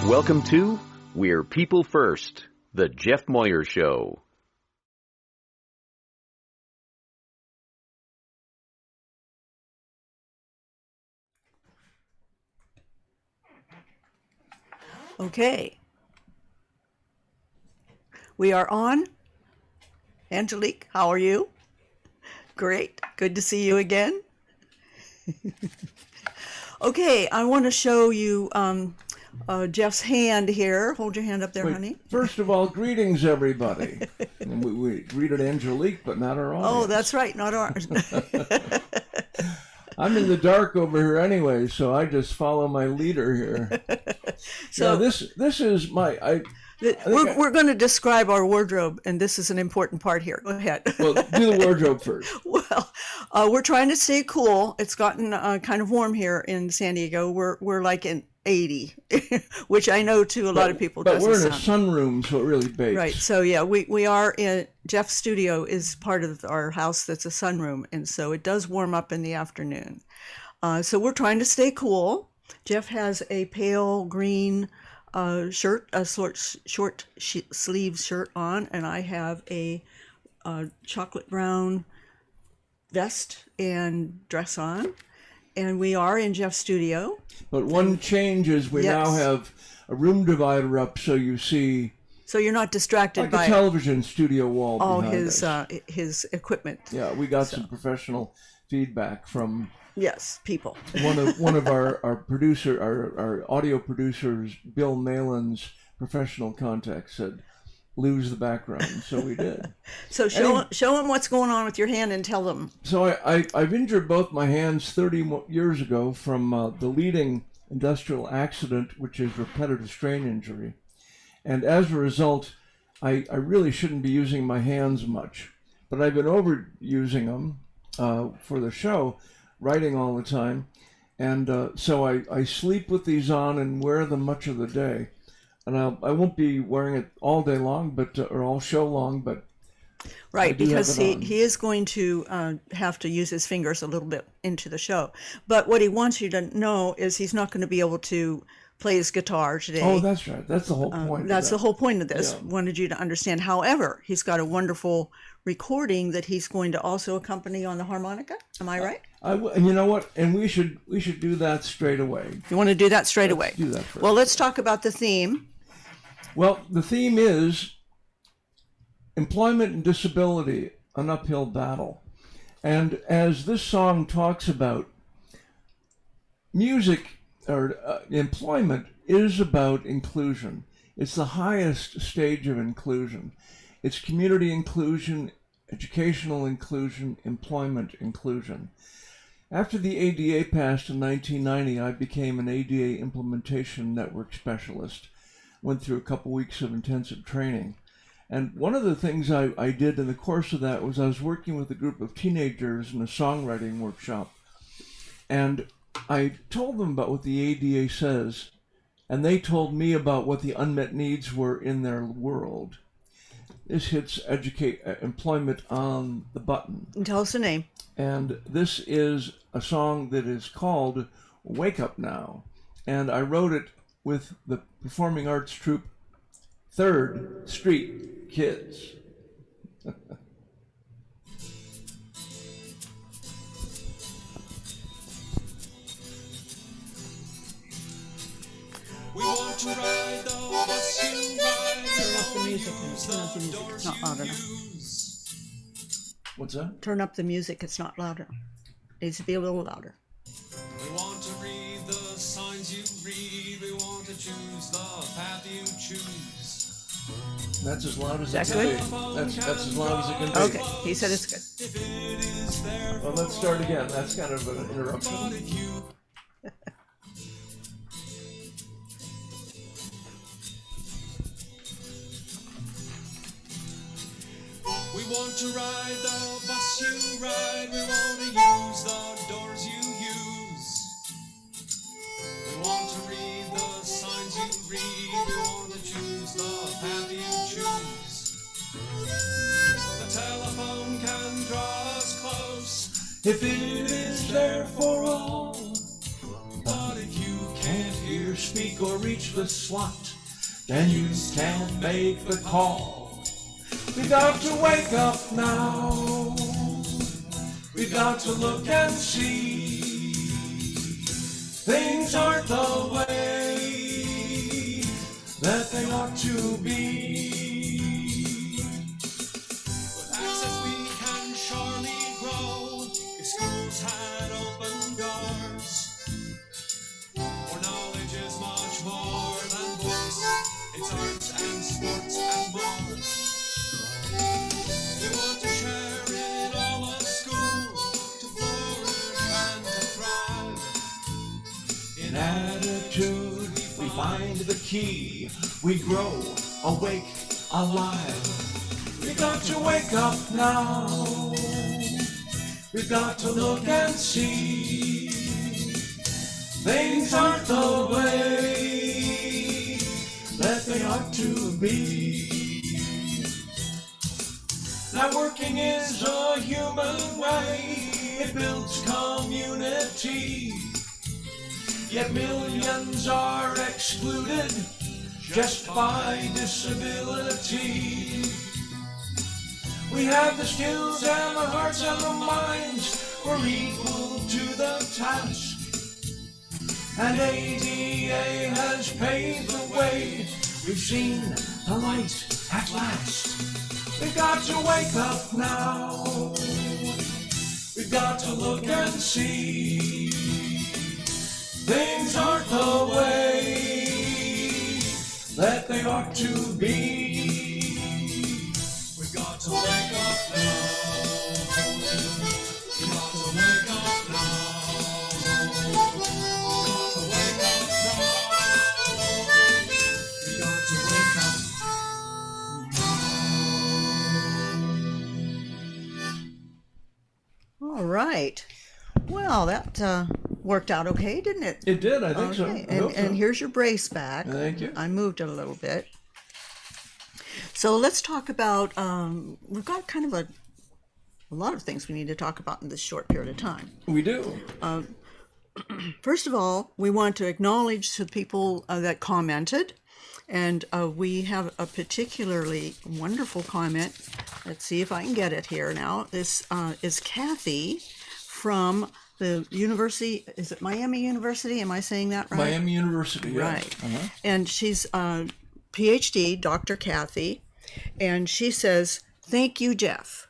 Welcome to We're People First, the Jeff Moyer Show. Okay. We are on. Angelique, how are you? Great. Good to see you again. Okay, I want to show you Jeff's hand here. Hold your hand up there, honey. First of all, greetings, everybody. And we greeted Angelique, but not our audience. Oh, that's right, not ours. I'm in the dark over here anyway, so I just follow my leader here. So this is my... We're going to describe our wardrobe, and this is an important part here. Go ahead. Well, do the wardrobe first. Well, we're trying to stay cool. It's gotten kind of warm here in San Diego. We're like in 80, which I know to a lot of people doesn't sound. But we're in a sunroom, so it really bakes. Right. So yeah, we are in Jeff's studio is part of our house that's a sunroom, and so it does warm up in the afternoon. So we're trying to stay cool. Jeff has a pale green shirt, a short sleeve shirt on, and I have a chocolate brown vest and dress on. And we are in Jeff's studio. But one change is we now have a room divider up, so you see. So you're not distracted by a television studio wall. All behind his equipment. Yeah, we got some professional feedback from. Yes, people. one of our audio producers, Bill Malin's professional contact, said, "Lose the background," so we did. So show them what's going on with your hand and tell them. So I've injured both my hands 30 years ago from the leading industrial accident, which is repetitive strain injury, and as a result, I really shouldn't be using my hands much, but I've been overusing them for the show. Writing all the time, and so I sleep with these on and wear them much of the day, and I won't be wearing it all day long, or all show long, but right, because he is going to have to use his fingers a little bit into the show. But what he wants you to know is he's not going to be able to play his guitar today. Oh, that's right. That's the whole point. That's the whole point of this. Yeah. Wanted you to understand. However, he's got a wonderful recording that he's going to also accompany on the harmonica. Am I right? And you know what? And we should do that straight away. You want to do that straight away? Do that first. Well, let's talk about the theme. Well, the theme is employment and disability, an uphill battle. And as this song talks about, music or employment is about inclusion. It's the highest stage of inclusion. It's community inclusion, educational inclusion, employment inclusion. After the ADA passed in 1990, I became an ADA implementation network specialist. Went through a couple weeks of intensive training. And one of the things I did in the course of that was I was working with a group of teenagers in a songwriting workshop. And I told them about what the ADA says, and they told me about what the unmet needs were in their world. This hits employment on the button. And tell us the name. And this is a song that is called Wake Up Now. And I wrote it with the performing arts troupe 3rd Street Kids. We want to ride the bus you ride. Turn up the music. It's not loud enough. What's that? Turn up the music. It's not louder. It needs to be a little louder. We want to read the signs you read. We want to choose the path you choose. That's as loud as it can be. That's as loud as it can be. Okay, he said it's good. Well, let's start again. That's kind of an interruption. We want to ride the bus you ride. We want to use the doors you use. We want to read the signs you read. We want to choose the path you choose. The telephone can draw us close if it is there for all. But if you can't hear, speak speak or reach the slot, then you can't make the call. We got to wake up now. We got to look and see. Things aren't the way that they ought to be. With access we can surely grow if schools had open doors. For knowledge is much more than books, it's arts and sports and more. We want to share in all of school, to flourish and to thrive. In attitude, we find the key. We grow, awake, alive. We got to wake up now. We've got to look and see. Things aren't the way that they ought to be. Networking is a human way. It builds community. Yet millions are excluded just by disability. We have the skills and the hearts and the minds. We're equal to the task. And ADA has paved the way. We've seen the light at last. We've got to wake up now. We've got to look and see. Things aren't the way that they ought to be. We've got to wake up now. We've got to wake up now. We've got to wake up now. We've got to wake up now. All right. Well, that worked out okay, didn't it? It did, I think so. Okay. I hope so. And here's your brace back. Thank you. I moved it a little bit. So let's talk about, we've got kind of a lot of things we need to talk about in this short period of time. We do. First of all, we want to acknowledge the people that commented. And we have a particularly wonderful comment. Let's see if I can get it here now. This is Kathy from the university. Is it Miami University? Am I saying that right? Miami University, yes. Right. And she's PhD, Dr. Kathy. And she says, "Thank you, Jeff,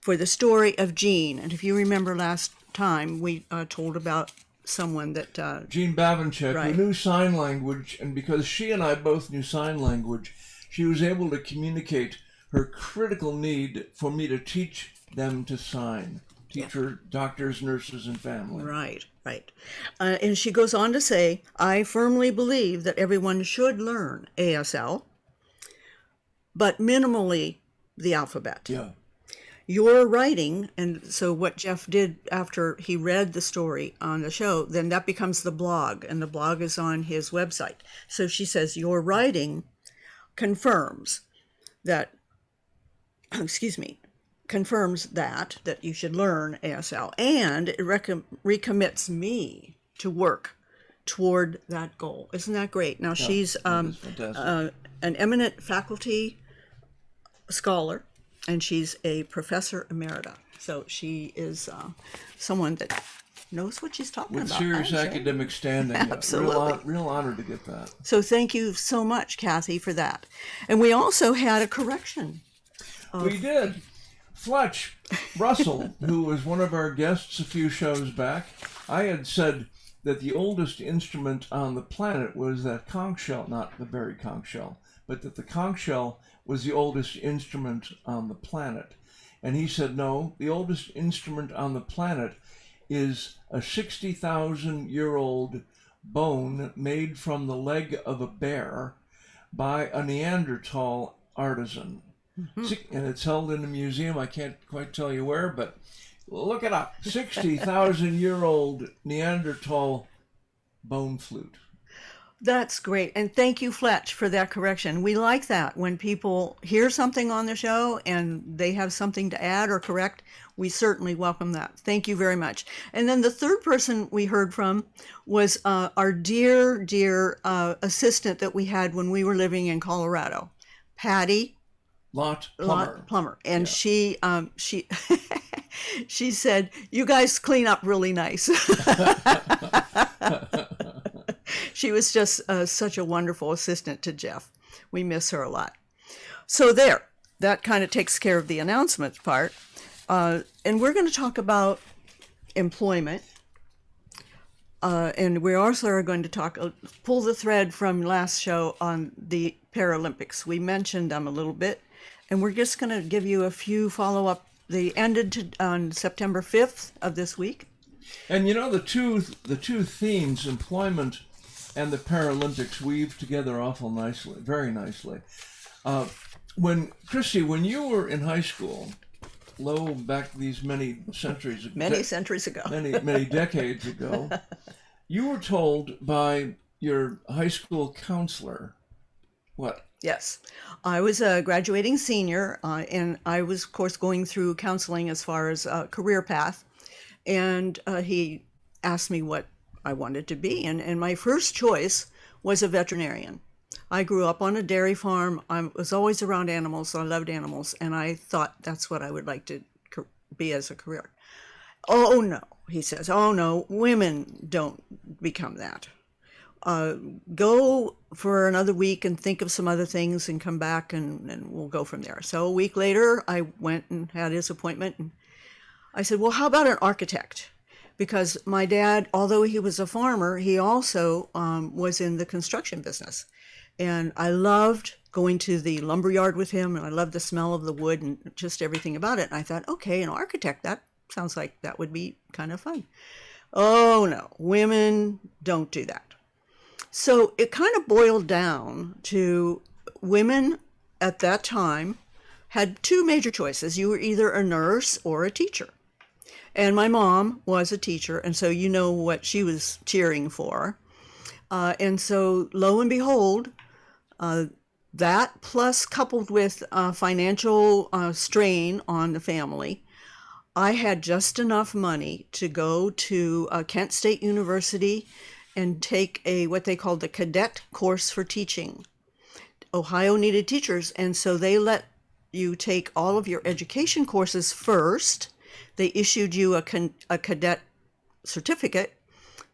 for the story of Jean." And if you remember last time, we told about someone that Jean Bavinchek, Right. who knew sign language, and because she and I both knew sign language, she was able to communicate her critical need for me to teach them to sign. Teach her doctors, nurses, and family. Right. And she goes on to say, "I firmly believe that everyone should learn ASL, but minimally the alphabet. Yeah. Your writing," and so what Jeff did after he read the story on the show, then that becomes the blog, and the blog is on his website. So she says, "Your writing confirms that, that you should learn ASL, and it recommits me to work toward that goal." Isn't that great? Now, she's that is fantastic. an eminent faculty scholar, and she's a professor emerita. So she is someone that knows what she's talking With about. serious I'd say. academic standing. Absolutely. Real honor to get that. So thank you so much, Kathy, for that. And we also had a correction. We did. Fletch Russell, who was one of our guests a few shows back, I had said that the oldest instrument on the planet was that conch shell, not the berry conch shell, but that the conch shell was the oldest instrument on the planet. And he said, no, the oldest instrument on the planet is a 60,000-year-old bone made from the leg of a bear by a Neanderthal artisan. And it's held in a museum. I can't quite tell you where, but look it up. 60,000-year-old Neanderthal bone flute. That's great. And thank you, Fletch, for that correction. We like that. When people hear something on the show and they have something to add or correct, we certainly welcome that. Thank you very much. And then the third person we heard from was our dear assistant that we had when we were living in Colorado, Patty Lot Plummer. And she she said, "You guys clean up really nice." She was just such a wonderful assistant to Jeff. We miss her a lot. So that kind of takes care of the announcements part. And we're going to talk about employment. And we also are going to pull the thread from last show on the Paralympics. We mentioned them a little bit, and we're just going to give you a few follow-up. They ended on September 5th of this week. And the two themes, employment and the Paralympics, weave together very nicely. When you were in high school, back these many centuries ago, many decades ago, you were told by your high school counselor, what? Yes. I was a graduating senior, and I was, of course, going through counseling as far as a career path. And he asked me what I wanted to be. And my first choice was a veterinarian. I grew up on a dairy farm. I was always around animals. So I loved animals. And I thought that's what I would like to be as a career. Oh, no, he says. Oh, no, women don't become that. Go for another week and think of some other things and come back and we'll go from there. So a week later, I went and had his appointment. And I said, well, how about an architect? Because my dad, although he was a farmer, he also was in the construction business. And I loved going to the lumberyard with him, and I loved the smell of the wood and just everything about it. And I thought, okay, an architect, that sounds like that would be kind of fun. Oh, no, women don't do that. So it kind of boiled down to women at that time had two major choices. You were either a nurse or a teacher. And my mom was a teacher, and so you know what she was cheering for. And so lo and behold, that plus coupled with financial strain on the family, I had just enough money to go to Kent State University and take what they called the cadet course for teaching. Ohio needed teachers, and so they let you take all of your education courses first. They issued you a cadet certificate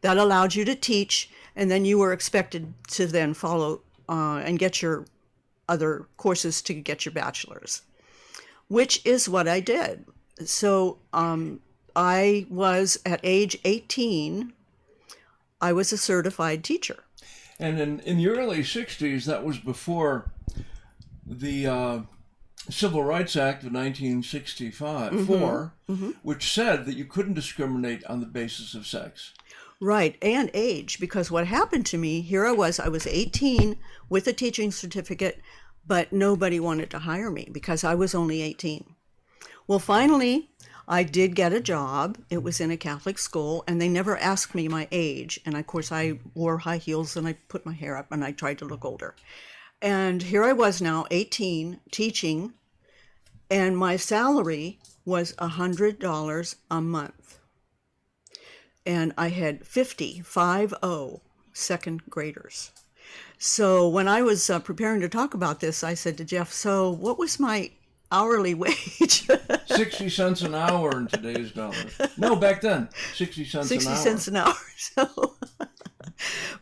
that allowed you to teach, and then you were expected to then follow and get your other courses to get your bachelor's, which is what I did. So I was at age 18, I was a certified teacher. And in the early 60s, that was before the Civil Rights Act of 1964, which said that you couldn't discriminate on the basis of sex. Right, and age, because what happened to me, here I was 18 with a teaching certificate, but nobody wanted to hire me because I was only 18. Well, finally, I did get a job. It was in a Catholic school, and they never asked me my age. And of course, I wore high heels and I put my hair up and I tried to look older. And here I was now, 18, teaching, and my salary was $100 a month. And I had 50 second graders. So when I was preparing to talk about this, I said to Jeff, so what was my hourly wage? 60 cents an hour in today's dollars. No, back then, 60 cents 60 an hour. 60 cents an hour. So,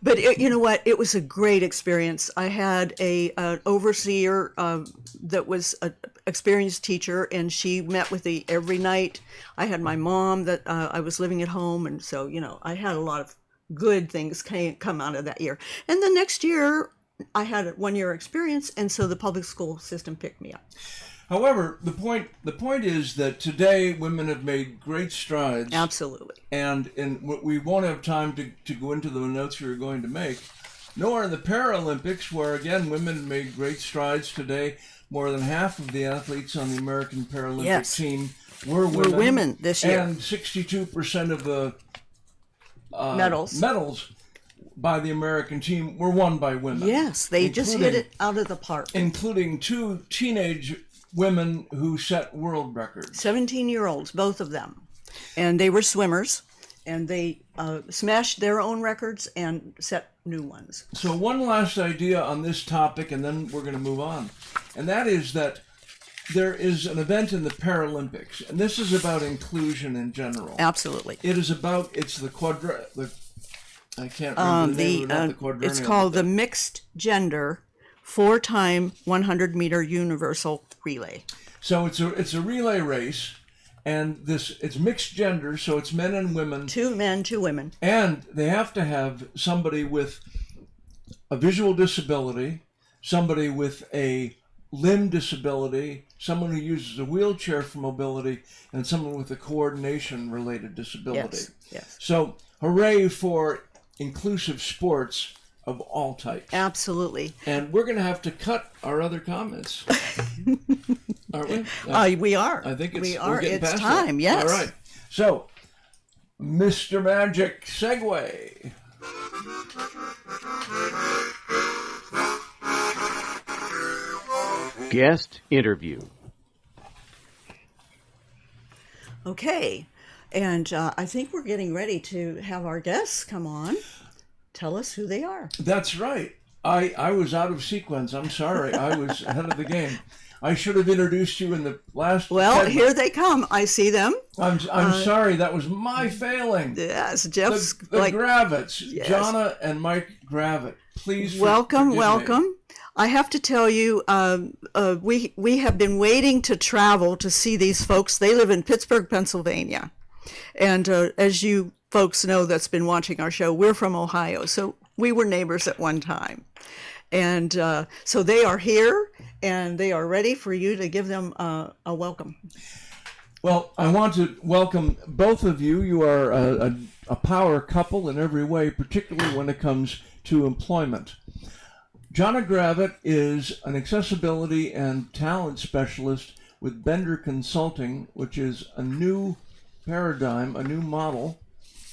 but you know what? It was a great experience. I had an overseer that was an experienced teacher, and she met with me every night. I had my mom that I was living at home, and so, you know, I had a lot of good things come out of that year. And the next year, I had a 1-year experience, and so the public school system picked me up. However, the point is that today women have made great strides. Absolutely. And we won't have time to go into the notes you're going to make, nor in the Paralympics, where again women have made great strides today. More than half of the athletes on the American Paralympic team were women this year. And 62% of the medals by the American team were won by women. Yes, they just hit it out of the park. Including 2 teenage women who set world records. 17-year-olds, both of them. And they were swimmers, and they smashed their own records and set new ones. So one last idea on this topic, and then we're going to move on. And that is that there is an event in the Paralympics, and this is about inclusion in general. Absolutely. It is about, I can't remember the name of it, not the it's called the Mixed Gender 4-time 100-meter universal relay. So it's a relay race, and it's mixed gender, so it's men and women. 2 men, 2 women. And they have to have somebody with a visual disability, somebody with a limb disability, someone who uses a wheelchair for mobility, and someone with a coordination-related disability. Yes. So hooray for inclusive sports of all types. Absolutely. And we're going to have to cut our other comments. Aren't we? We are. I think we are. It's It's time, yes. All right. So, Mr. Magic segue. Guest interview. Okay. And I think we're getting ready to have our guests come on. Tell us who they are. That's right. I was out of sequence. I'm sorry. I was ahead of the game. I should have introduced you in the last. Well, segment. here they come. I see them. I'm sorry. That was my failing. Yes, Jeff's The Gravitts, Yes. Jonna and Mike Gravitt. Please. Welcome. forgive me. I have to tell you, we have been waiting to travel to see these folks. They live in Pittsburgh, Pennsylvania. And as you folks know that's been watching our show, we're from Ohio. So we were neighbors at one time. And so they are here, and they are ready for you to give them a welcome. Well, I want to welcome both of you. You are a power couple in every way, particularly when it comes to employment. Jonna Gravitt is an accessibility and talent specialist with Bender Consulting, which is a new paradigm, a new model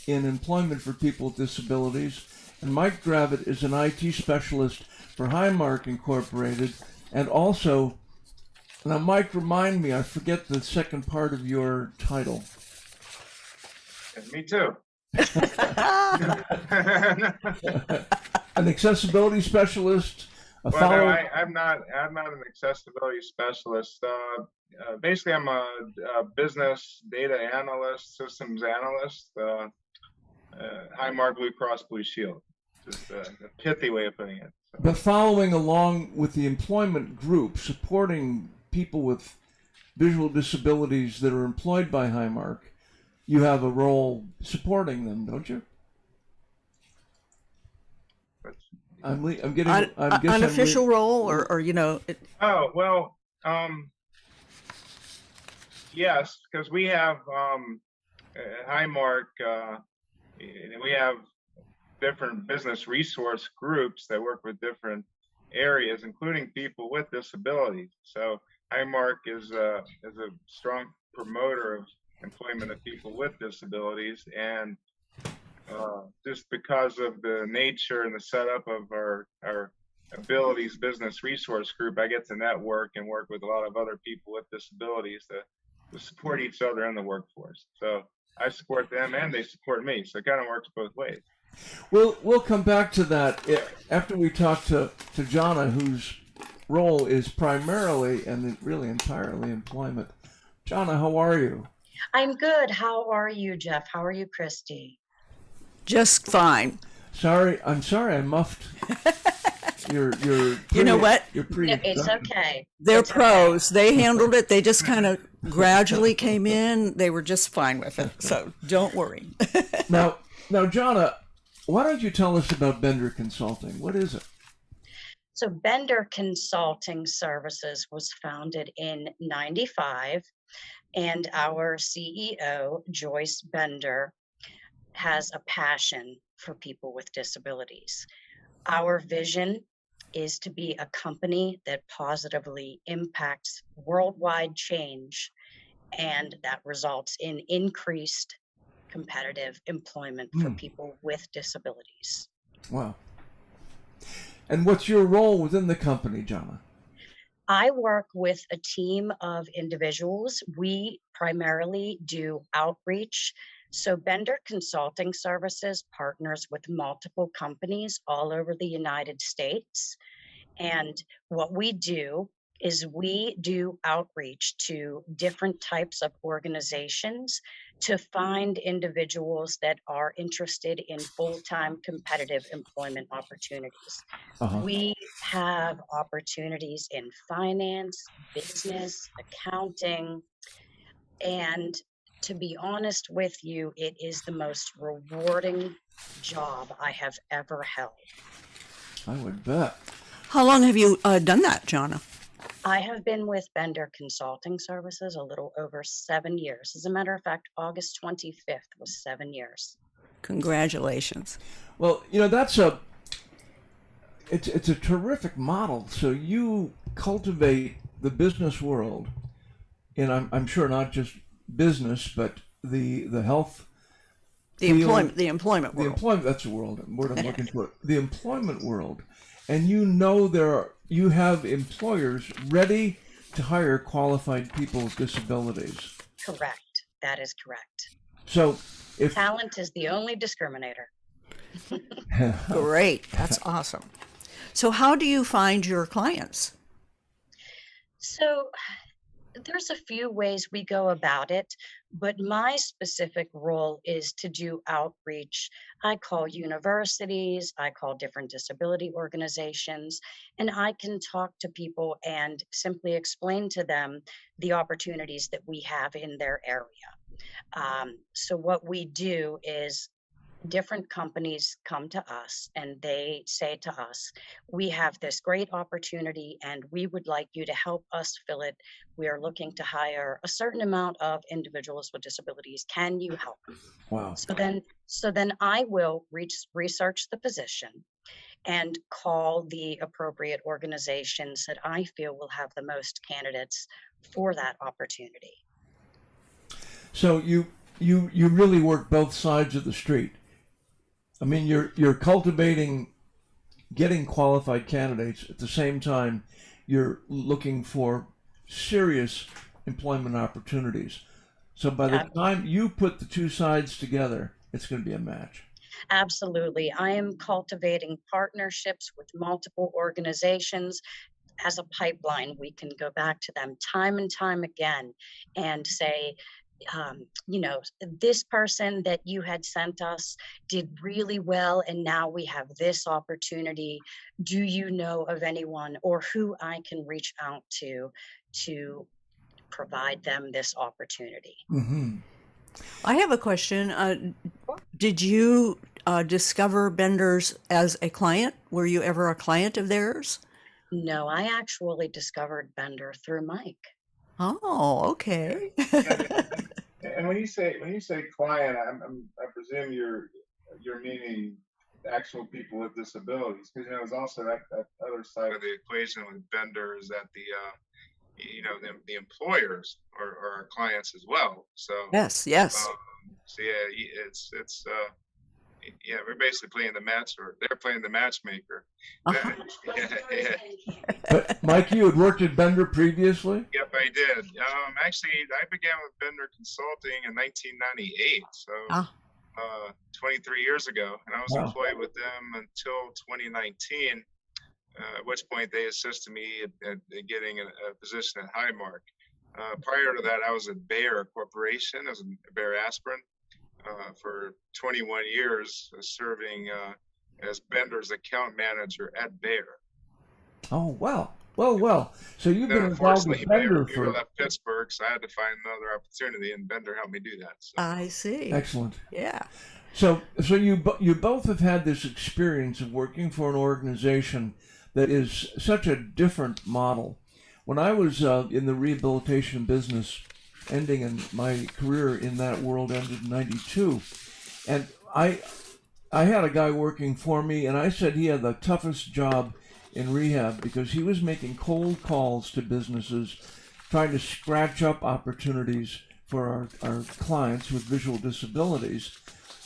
in employment for people with disabilities. And Mike Gravitt is an IT specialist for Highmark Incorporated, and also, now Mike, remind me, I forget the second part of your title. Me too. An accessibility specialist. I'm not an accessibility specialist. Basically, I'm a business data analyst, systems analyst. Highmark Blue Cross Blue Shield. Just a pithy way of putting it. So. But following along with the employment group, supporting people with visual disabilities that are employed by Highmark, you have a role supporting them, don't you? I'm getting unofficial role, or you know. Oh well, yes, because we have at Highmark, we have different business resource groups that work with different areas, including people with disabilities. So Highmark is a strong promoter of employment of people with disabilities, and just because of the nature and the setup of our abilities business resource group, I get to network and work with a lot of other people with disabilities to support each other in the workforce. So I support them and they support me. So it kind of works both ways. We'll come back to that after we talk to Jonna, whose role is primarily and really entirely employment. Jonna, how are you? I'm good. How are you, Jeff? How are you, Christy? Just fine. I'm sorry I muffed your you know what? It's okay. They're it's pros. Okay. They handled it. They just kind of gradually came in. They were just fine with it. So don't worry. Now, Jonna, why don't you tell us about Bender Consulting? What is it? So Bender Consulting Services was founded in '95, and our CEO, Joyce Bender, has a passion for people with disabilities. Our vision is to be a company that positively impacts worldwide change, and that results in increased competitive employment for people with disabilities. Wow. And what's your role within the company, Jana? I work with a team of individuals. We primarily do outreach. So Bender Consulting Services partners with multiple companies all over the United States. And what we do is we do outreach to different types of organizations to find individuals that are interested in full-time competitive employment opportunities. Uh-huh. We have opportunities in finance, business, accounting, and to be honest with you, it is the most rewarding job I have ever held. I would bet. How long have you done that, Jana? I have been with Bender Consulting Services a little over 7 years. As a matter of fact, August 25th was 7 years. Congratulations. Well, it's a terrific model. So you cultivate the business world, and I'm sure not just business, but the health, The employment world. that's the word I'm looking for. The employment world, and you have employers ready to hire qualified people with disabilities. Correct. That is correct. So if Talent is the only discriminator. Great. That's awesome. So how do you find your clients? So there's a few ways we go about it, but my specific role is to do outreach. I call universities, I call different disability organizations, and I can talk to people and simply explain to them the opportunities that we have in their area. So what we do is different companies come to us and they say to us, we have this great opportunity and we would like you to help us fill it. We are looking to hire a certain amount of individuals with disabilities. Can you help? wow, So then I will research the position and call the appropriate organizations that I feel will have the most candidates for that opportunity. so you really work both sides of the street. I mean, you're cultivating, getting qualified candidates at the same time you're looking for serious employment opportunities. So by the time you put the two sides together, it's going to be a match. Absolutely. I am cultivating partnerships with multiple organizations. As a pipeline, we can go back to them time and time again and say, this person that you had sent us did really well, and now we have this opportunity. Do you know of anyone or who I can reach out to provide them this opportunity? Mm-hmm. I have a question. Did you discover Benders as a client? Were you ever a client of theirs? No, I actually discovered Bender through Mike. Oh, okay. And when you say client, I presume you're meaning actual people with disabilities, because there's also that other side of the equation with Bender is that the employers are our clients as well. So Yes. so we're basically playing the match, or they're playing the matchmaker. Uh-huh. Yeah. But Mike, you had worked at Bender previously? Yep, I did. Actually, I began with Bender Consulting in 1998, so 23 years ago, and I was employed with them until 2019, at which point they assisted me at getting a position at Highmark. Prior to that, I was at Bayer Corporation as a Bayer Aspirin for 21 years, serving as Bender's account manager at Bayer. Oh, wow. Well. So you've been involved with Bender Bayer left Pittsburgh, so I had to find another opportunity, and Bender helped me do that. So. I see. Excellent. Yeah. So you both have had this experience of working for an organization that is such a different model. When I was in the rehabilitation business, ending in my career in that world ended in 92, and I had a guy working for me, and I said he had the toughest job in rehab because he was making cold calls to businesses, trying to scratch up opportunities for our clients with visual disabilities,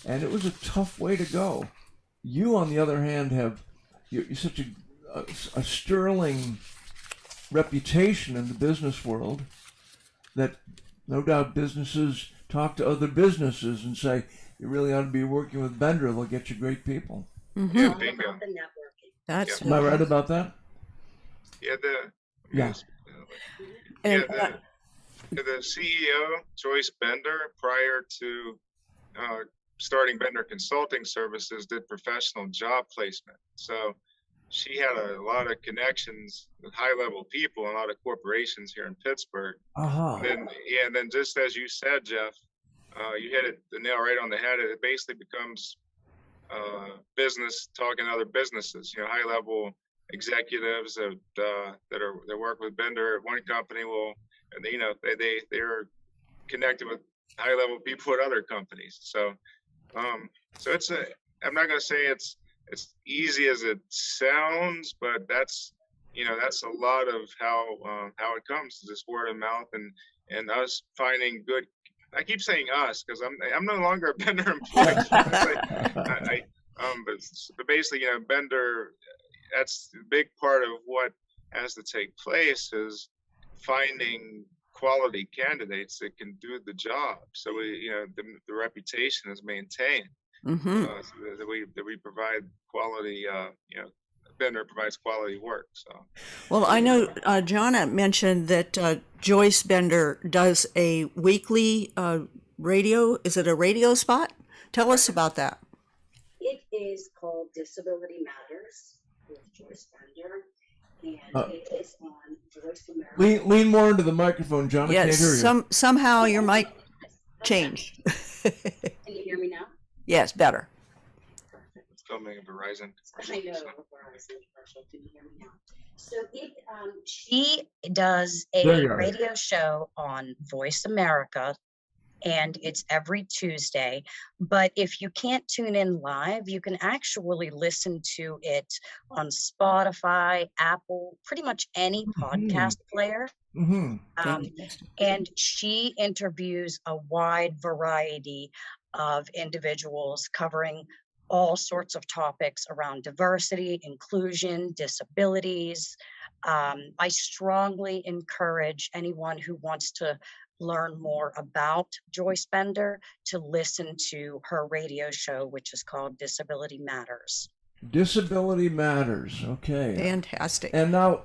and it was a tough way to go. You, on the other hand, you're such a sterling reputation in the business world that no doubt businesses talk to other businesses and say, you really ought to be working with Bender. They'll get you great people. Mm-hmm. Yeah, All bingo. about the networking. That's Am I right about that? Yeah, Yeah. and the CEO, Joyce Bender, prior to starting Bender Consulting Services, did professional job placement. So she had a lot of connections with high-level people and a lot of corporations here in Pittsburgh. Uh-huh. And then just as you said, Jeff, you hit the nail right on the head. It basically becomes business talking to other businesses. You know, high-level executives that work with Bender at one company will, and you know, they're connected with high-level people at other companies. So so I'm not going to say it's easy as it sounds, but that's a lot of how it comes, this word of mouth and us finding good. I keep saying us because I'm no longer a Bender employee. But basically, Bender, that's a big part of what has to take place is finding quality candidates that can do the job. So the reputation is maintained. mm-hmm. So that we provide quality. Bender provides quality work. So. Well, I know Jonna mentioned that Joyce Bender does a weekly radio. Is it a radio spot? Tell us about that. It is called Disability Matters with Joyce Bender, and it is on Voice America. Lean more into the microphone, John. Yes, I can't hear you. somehow your mic changed. Can you hear me now? Yes, better. It's filming a Verizon commercial. I know, Verizon commercial. Can you hear me now? So she does a radio show on Voice America, and it's every Tuesday. But if you can't tune in live, you can actually listen to it on Spotify, Apple, pretty much any podcast player. Mm-hmm. And she interviews a wide variety of individuals covering all sorts of topics around diversity, inclusion, disabilities. I strongly encourage anyone who wants to learn more about Joyce Bender to listen to her radio show, which is called Disability Matters. Disability Matters. Okay. Fantastic. And now,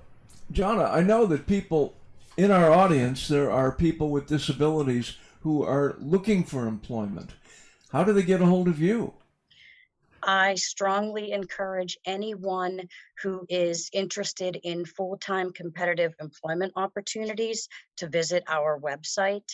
Jonna, I know that people in our audience, there are people with disabilities who are looking for employment. How do they get a hold of you? I strongly encourage anyone who is interested in full-time competitive employment opportunities to visit our website,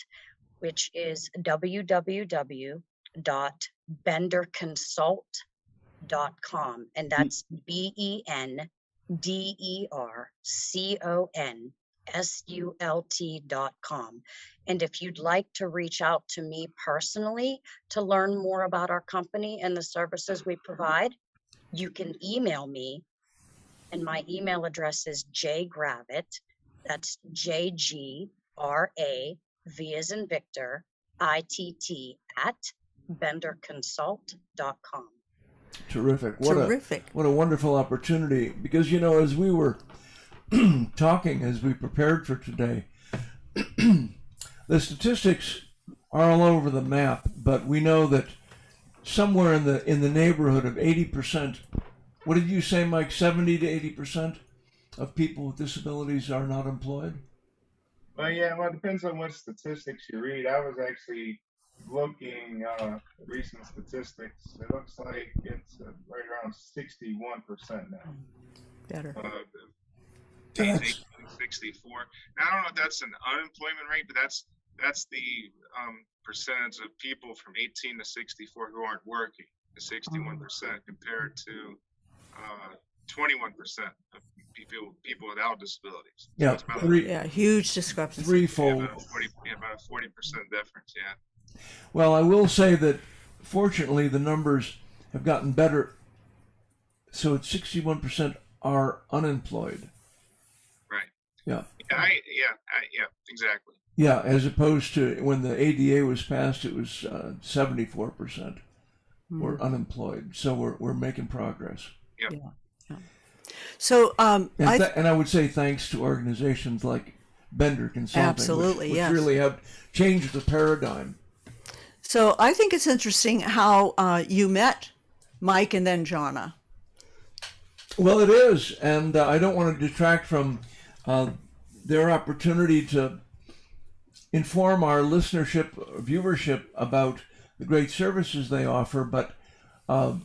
which is www.benderconsult.com. And that's BenderConsult.com. And if you'd like to reach out to me personally to learn more about our company and the services we provide, you can email me. And my email address is jgravitt, that's JGRAV as in Victor, ITT at benderconsult.com. Terrific. Terrific. What a wonderful opportunity. Because, as we were talking, as we prepared for today, the statistics are all over the map, but we know that somewhere in the neighborhood of 80%, what did you say, Mike, 70 to 80% of people with disabilities are not employed? Well, yeah, it depends on what statistics you read. I was actually looking at recent statistics. It looks like it's right around 61% now. Better. 64. Now, I don't know if that's an unemployment rate, but that's the percentage of people from 18 to 64 who aren't working. 61% compared to 21% of people without disabilities. Yeah, So huge discrepancy. Threefold. about a 40% difference. Yeah. Well, I will say that fortunately the numbers have gotten better. So it's 61% are unemployed. Right. Yeah. Yeah, exactly. Yeah, as opposed to when the ADA was passed, it was 74%. or unemployed. So we're making progress. Yep. Yeah. So, and I would say thanks to organizations like Bender Consulting, absolutely, which yes, really have changed the paradigm. So I think it's interesting how you met Mike and then Jonna. Well, it is, and I don't want to detract from their opportunity to inform our listenership, viewership about the great services they offer. But I'm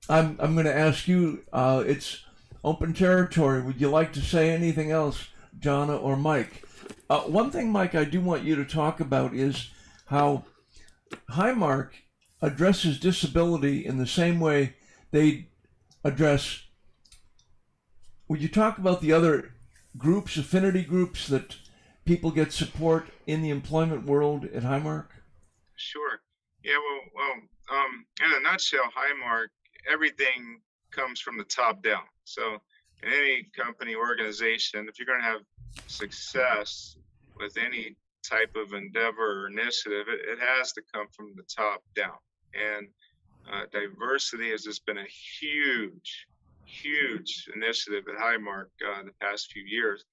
going to ask you. It's open territory. Would you like to say anything else, Jonna or Mike? One thing, Mike, I do want you to talk about is how Highmark addresses disability in the same way they address. Would you talk about the other groups, affinity groups, that people get support in the employment world at Highmark? Sure. Yeah. Well, in a nutshell, Highmark, everything comes from the top down. So in any company, organization, if you're going to have success with any type of endeavor or initiative, it has to come from the top down. And diversity has just been a huge initiative at Highmark the past few years.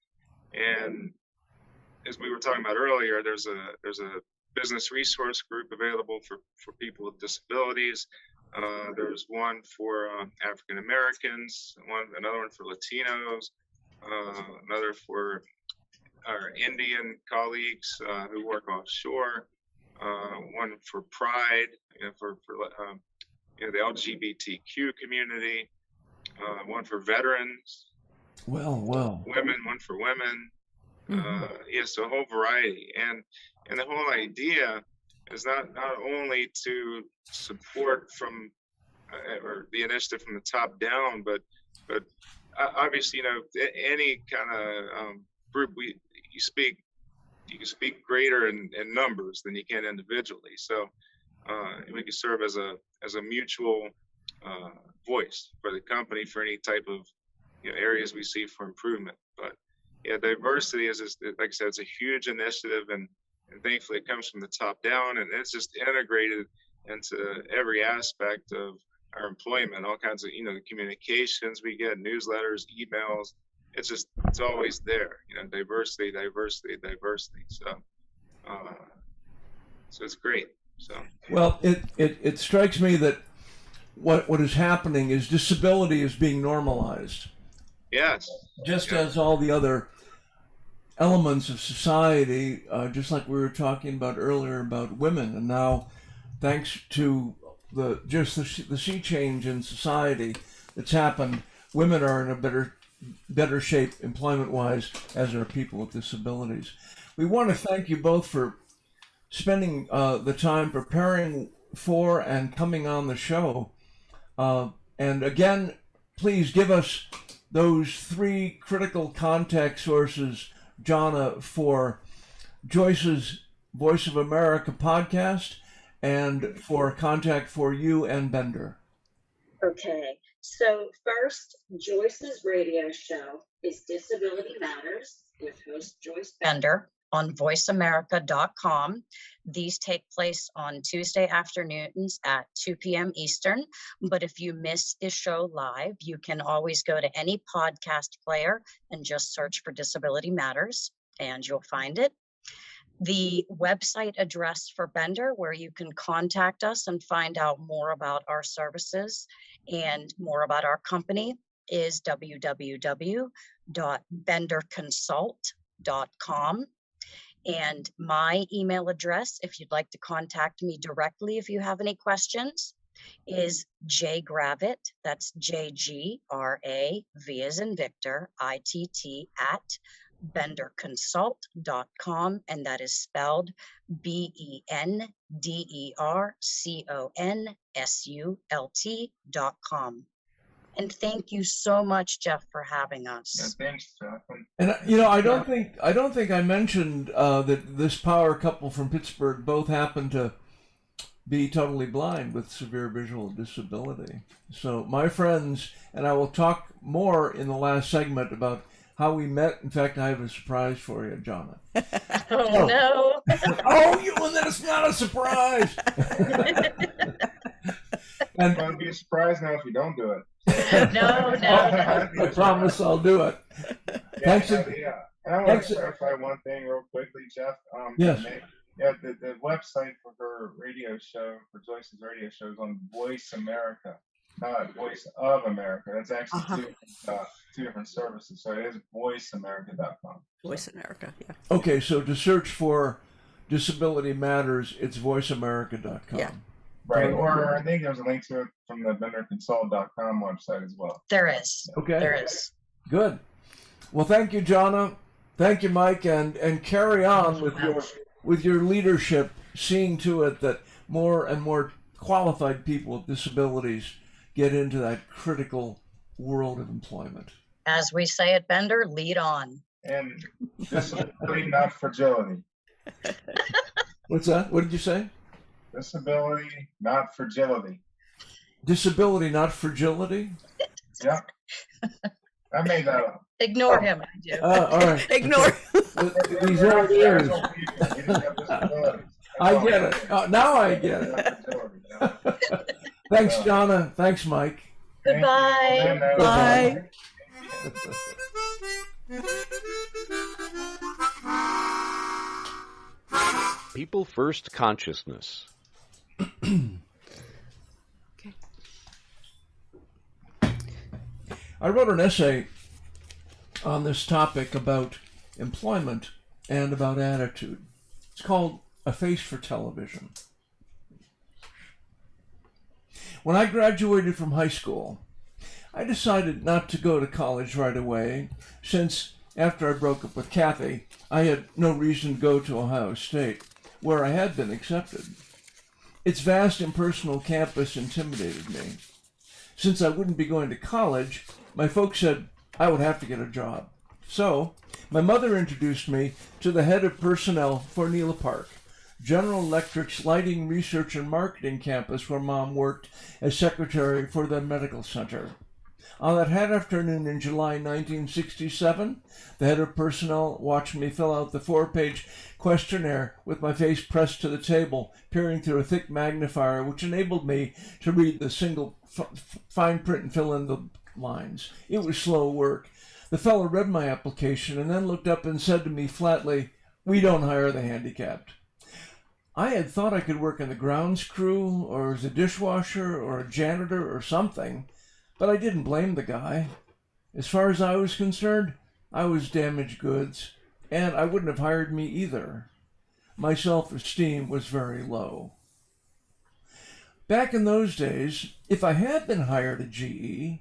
And as we were talking about earlier, there's a business resource group available for people with disabilities. There's one for African Americans, another one for Latinos, another for our Indian colleagues who work offshore, one for Pride, for the LGBTQ community, one for veterans. Well. Women, one for women. Yes, a whole variety, and the whole idea is not only to support from or the initiative from the top down, but obviously, any kind of group you can speak greater in numbers than you can individually. So we can serve as a mutual voice for the company for any type of areas we see for improvement. But yeah, diversity is just, like I said, it's a huge initiative, and thankfully it comes from the top down, and it's just integrated into every aspect of our employment, all kinds of the communications we get, newsletters, emails. It's always there, diversity. So it's great. So well, it strikes me that what is happening is disability is being normalized. Yes. Just as all the other elements of society, just like we were talking about earlier about women, and now thanks to the sea change in society that's happened, women are in a better shape employment-wise, as are people with disabilities. We want to thank you both for spending the time preparing for and coming on the show. And again, please give us those 3 critical contact sources, Jonna, for Joyce's Voice of America podcast and for contact for you and Bender. Okay, so first, Joyce's radio show is Disability Matters with host Joyce Bender on voiceamerica.com. These take place on Tuesday afternoons at 2 p.m. Eastern. But if you miss the show live, you can always go to any podcast player and just search for Disability Matters, and you'll find it. The website address for Bender, where you can contact us and find out more about our services and more about our company, is www.benderconsult.com. And my email address, if you'd like to contact me directly if you have any questions, is jgravitt, that's JGRAV as in Victor, ITT, at benderconsult.com, and that is spelled BenderConsult.com. And thank you so much, Jeff, for having us. Yeah, thanks, Jeff. And I don't think I mentioned that this power couple from Pittsburgh both happen to be totally blind with severe visual disability. So my friends, and I will talk more in the last segment about how we met. In fact, I have a surprise for you, Jonna. No. Oh, and then it's not a surprise. And Well, it'd be a surprise now if you don't do it. No, I promise I'll do it. Thanks. Yeah. And I want to clarify one thing real quickly, Jeff. Yes. The website for her radio show, for Joyce's radio show, is on Voice America, not Voice of America. That's actually two different services. So it is voiceamerica.com. Voice America, yeah. Okay, so to search for Disability Matters, it's voiceamerica.com. Yeah. Right, or I think there's a link to it from the benderconsult.com website as well. there is. Okay. There is. Good. Well, thank you, Jonna. Thank you, Mike, and carry on with your leadership, seeing to it that more and more qualified people with disabilities get into that critical world of employment. As we say at Bender, lead on. And disability, not fragility. What's that? What did you say? Disability, not fragility. Disability, not fragility? Yeah. I made that up. Ignore him. I do. All right. Ignore. These old ears. I I get it. Now I get it. Thanks, Jonna. Thanks, Mike. Goodbye. Bye. People First Consciousness. I wrote an essay on this topic about employment and about attitude. It's called A Face for Television. When I graduated from high school, I decided not to go to college right away, since after I broke up with Kathy, I had no reason to go to Ohio State, where I had been accepted. Its vast impersonal campus intimidated me. Since I wouldn't be going to college, my folks said I would have to get a job. So, my mother introduced me to the head of personnel for Nela Park, General Electric's lighting research and marketing campus, where Mom worked as secretary for the medical center. On that hot afternoon in July 1967, the head of personnel watched me fill out the 4-page questionnaire with my face pressed to the table, peering through a thick magnifier which enabled me to read the single fine print and fill in the lines. It was slow work. The fellow read my application and then looked up and said to me flatly, "We don't hire the handicapped." I had thought I could work in the grounds crew, or as a dishwasher, or a janitor, or something, but I didn't blame the guy. As far as I was concerned, I was damaged goods, and I wouldn't have hired me either. My self-esteem was very low. Back in those days, if I had been hired at GE,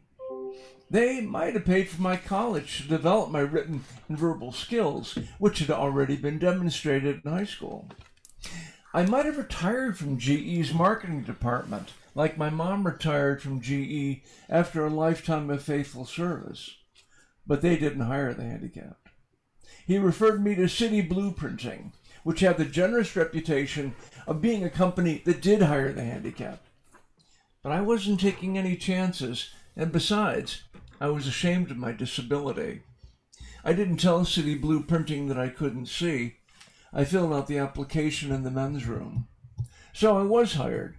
they might have paid for my college to develop my written and verbal skills, which had already been demonstrated in high school. I might have retired from GE's marketing department, like my mom retired from GE after a lifetime of faithful service. But they didn't hire the handicapped. He referred me to City Blueprinting, which had the generous reputation of being a company that did hire the handicapped. But I wasn't taking any chances, and besides, I was ashamed of my disability. I didn't tell City Blueprinting that I couldn't see. I filled out the application in the men's room. So I was hired,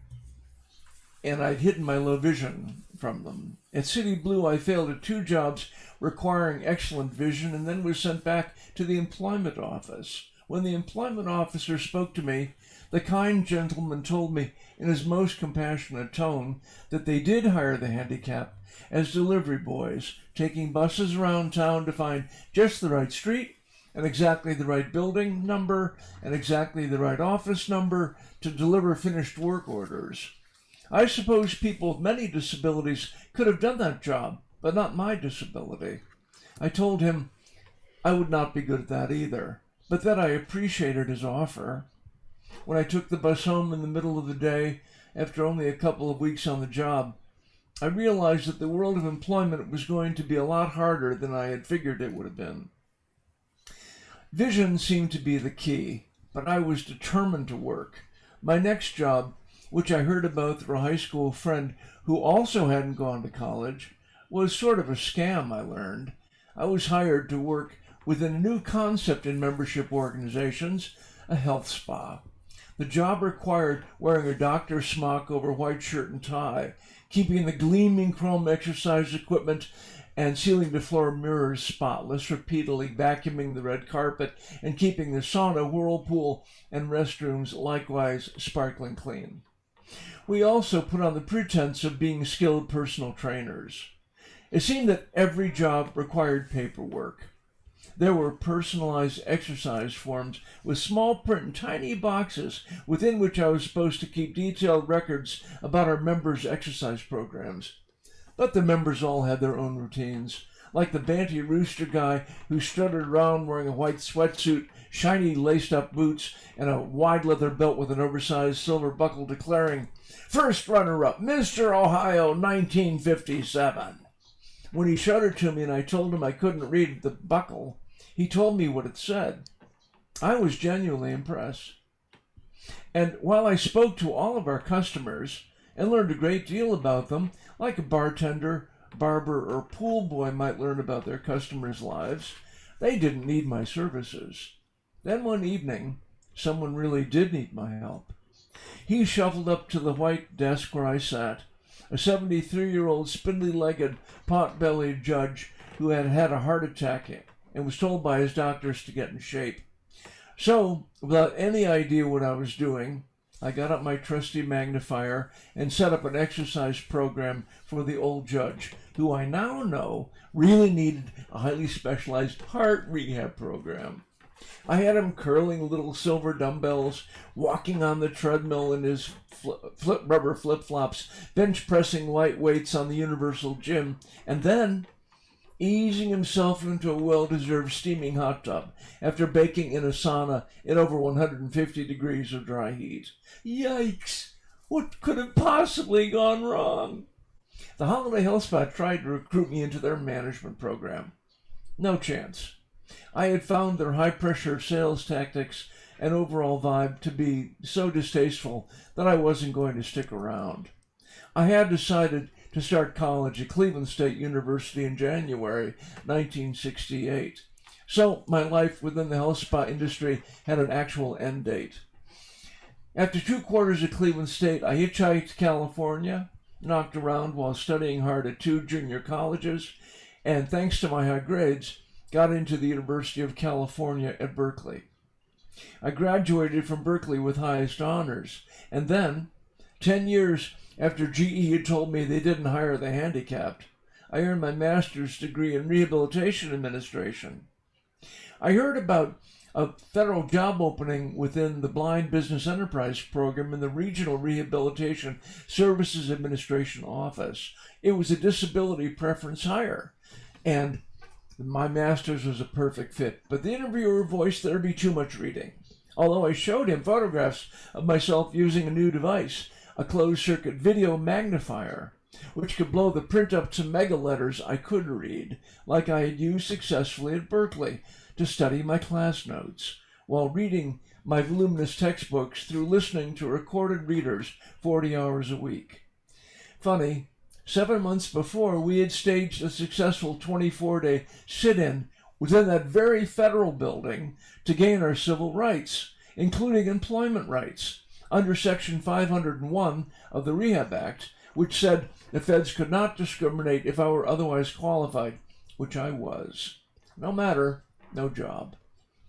and I'd hidden my low vision from them. At City Blue, I failed at 2 jobs requiring excellent vision and then was sent back to the employment office. When the employment officer spoke to me, the kind gentleman told me in his most compassionate tone that they did hire the handicapped as delivery boys, taking buses around town to find just the right street and exactly the right building number and exactly the right office number to deliver finished work orders. I suppose people with many disabilities could have done that job, but not my disability. I told him I would not be good at that either, but that I appreciated his offer. When I took the bus home in the middle of the day, after only a couple of weeks on the job, I realized that the world of employment was going to be a lot harder than I had figured it would have been. Vision seemed to be the key, but I was determined to work. My next job, which I heard about through a high school friend who also hadn't gone to college, was sort of a scam, I learned. I was hired to work within a new concept in membership organizations, a health spa. The job required wearing a doctor's smock over white shirt and tie, keeping the gleaming chrome exercise equipment and ceiling to floor mirrors spotless, repeatedly vacuuming the red carpet and keeping the sauna, whirlpool, and restrooms likewise sparkling clean. We also put on the pretense of being skilled personal trainers. It seemed that every job required paperwork. There were personalized exercise forms with small print in tiny boxes within which I was supposed to keep detailed records about our members' exercise programs. But the members all had their own routines, like the banty rooster guy who strutted around wearing a white sweatsuit, shiny laced-up boots, and a wide leather belt with an oversized silver buckle declaring, "First runner-up, Mr. Ohio, 1957. When he showed it to me and I told him I couldn't read the buckle, he told me what it said. I was genuinely impressed. And while I spoke to all of our customers and learned a great deal about them, like a bartender, barber, or pool boy might learn about their customers' lives, they didn't need my services. Then one evening, someone really did need my help. He shuffled up to the white desk where I sat, a 73-year-old spindly-legged, pot-bellied judge who had had a heart attack and was told by his doctors to get in shape. So, without any idea what I was doing, I got up my trusty magnifier and set up an exercise program for the old judge, who I now know really needed a highly specialized heart rehab program. I had him curling little silver dumbbells, walking on the treadmill in his rubber flip-flops, bench pressing light weights on the universal gym, and then easing himself into a well-deserved steaming hot tub after baking in a sauna at over 150 degrees of dry heat. Yikes! What could have possibly gone wrong? The Holiday Health Spa tried to recruit me into their management program. No chance. I had found their high-pressure sales tactics and overall vibe to be so distasteful that I wasn't going to stick around. I had decided to start college at Cleveland State University in January 1968. So my life within the health spa industry had an actual end date. After 2 quarters at Cleveland State, I hitchhiked to California, knocked around while studying hard at 2 junior colleges, and thanks to my high grades, got into the University of California at Berkeley. I graduated from Berkeley with highest honors, and then, 10 years after GE had told me they didn't hire the handicapped, I earned my master's degree in rehabilitation administration. I heard about a federal job opening within the Blind Business Enterprise Program in the Regional Rehabilitation Services Administration Office. It was a disability preference hire, and my master's was a perfect fit, but the interviewer voiced there'd be too much reading. Although I showed him photographs of myself using a new device, a closed-circuit video magnifier, which could blow the print up to mega letters I could read, like I had used successfully at Berkeley to study my class notes, while reading my voluminous textbooks through listening to recorded readers 40 hours a week. Funny, 7 months before, we had staged a successful 24-day sit-in within that very federal building to gain our civil rights, including employment rights, under Section 501 of the Rehab Act, which said the feds could not discriminate if I were otherwise qualified, which I was. No matter, no job.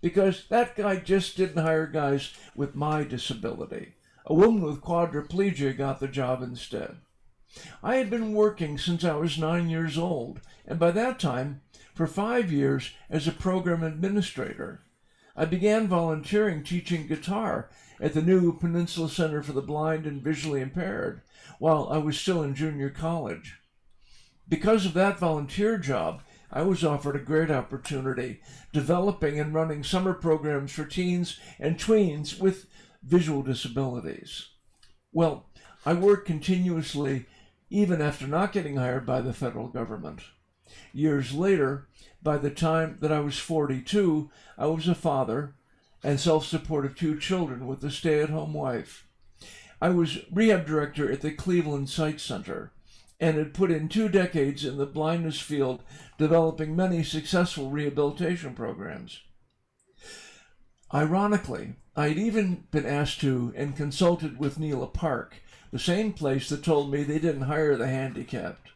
Because that guy just didn't hire guys with my disability. A woman with quadriplegia got the job instead. I had been working since I was 9 years old, and by that time, for 5 years as a program administrator. I began volunteering teaching guitar at the new Peninsula Center for the Blind and Visually Impaired while I was still in junior college. Because of that volunteer job, I was offered a great opportunity developing and running summer programs for teens and tweens with visual disabilities. Well, I worked continuously even after not getting hired by the federal government. Years later, by the time that I was 42, I was a father and self-support of 2 children with a stay-at-home wife. I was rehab director at the Cleveland Sight Center and had put in 2 decades in the blindness field, developing many successful rehabilitation programs. Ironically, I'd even been asked to and consulted with Neela Park, the same place that told me they didn't hire the handicapped.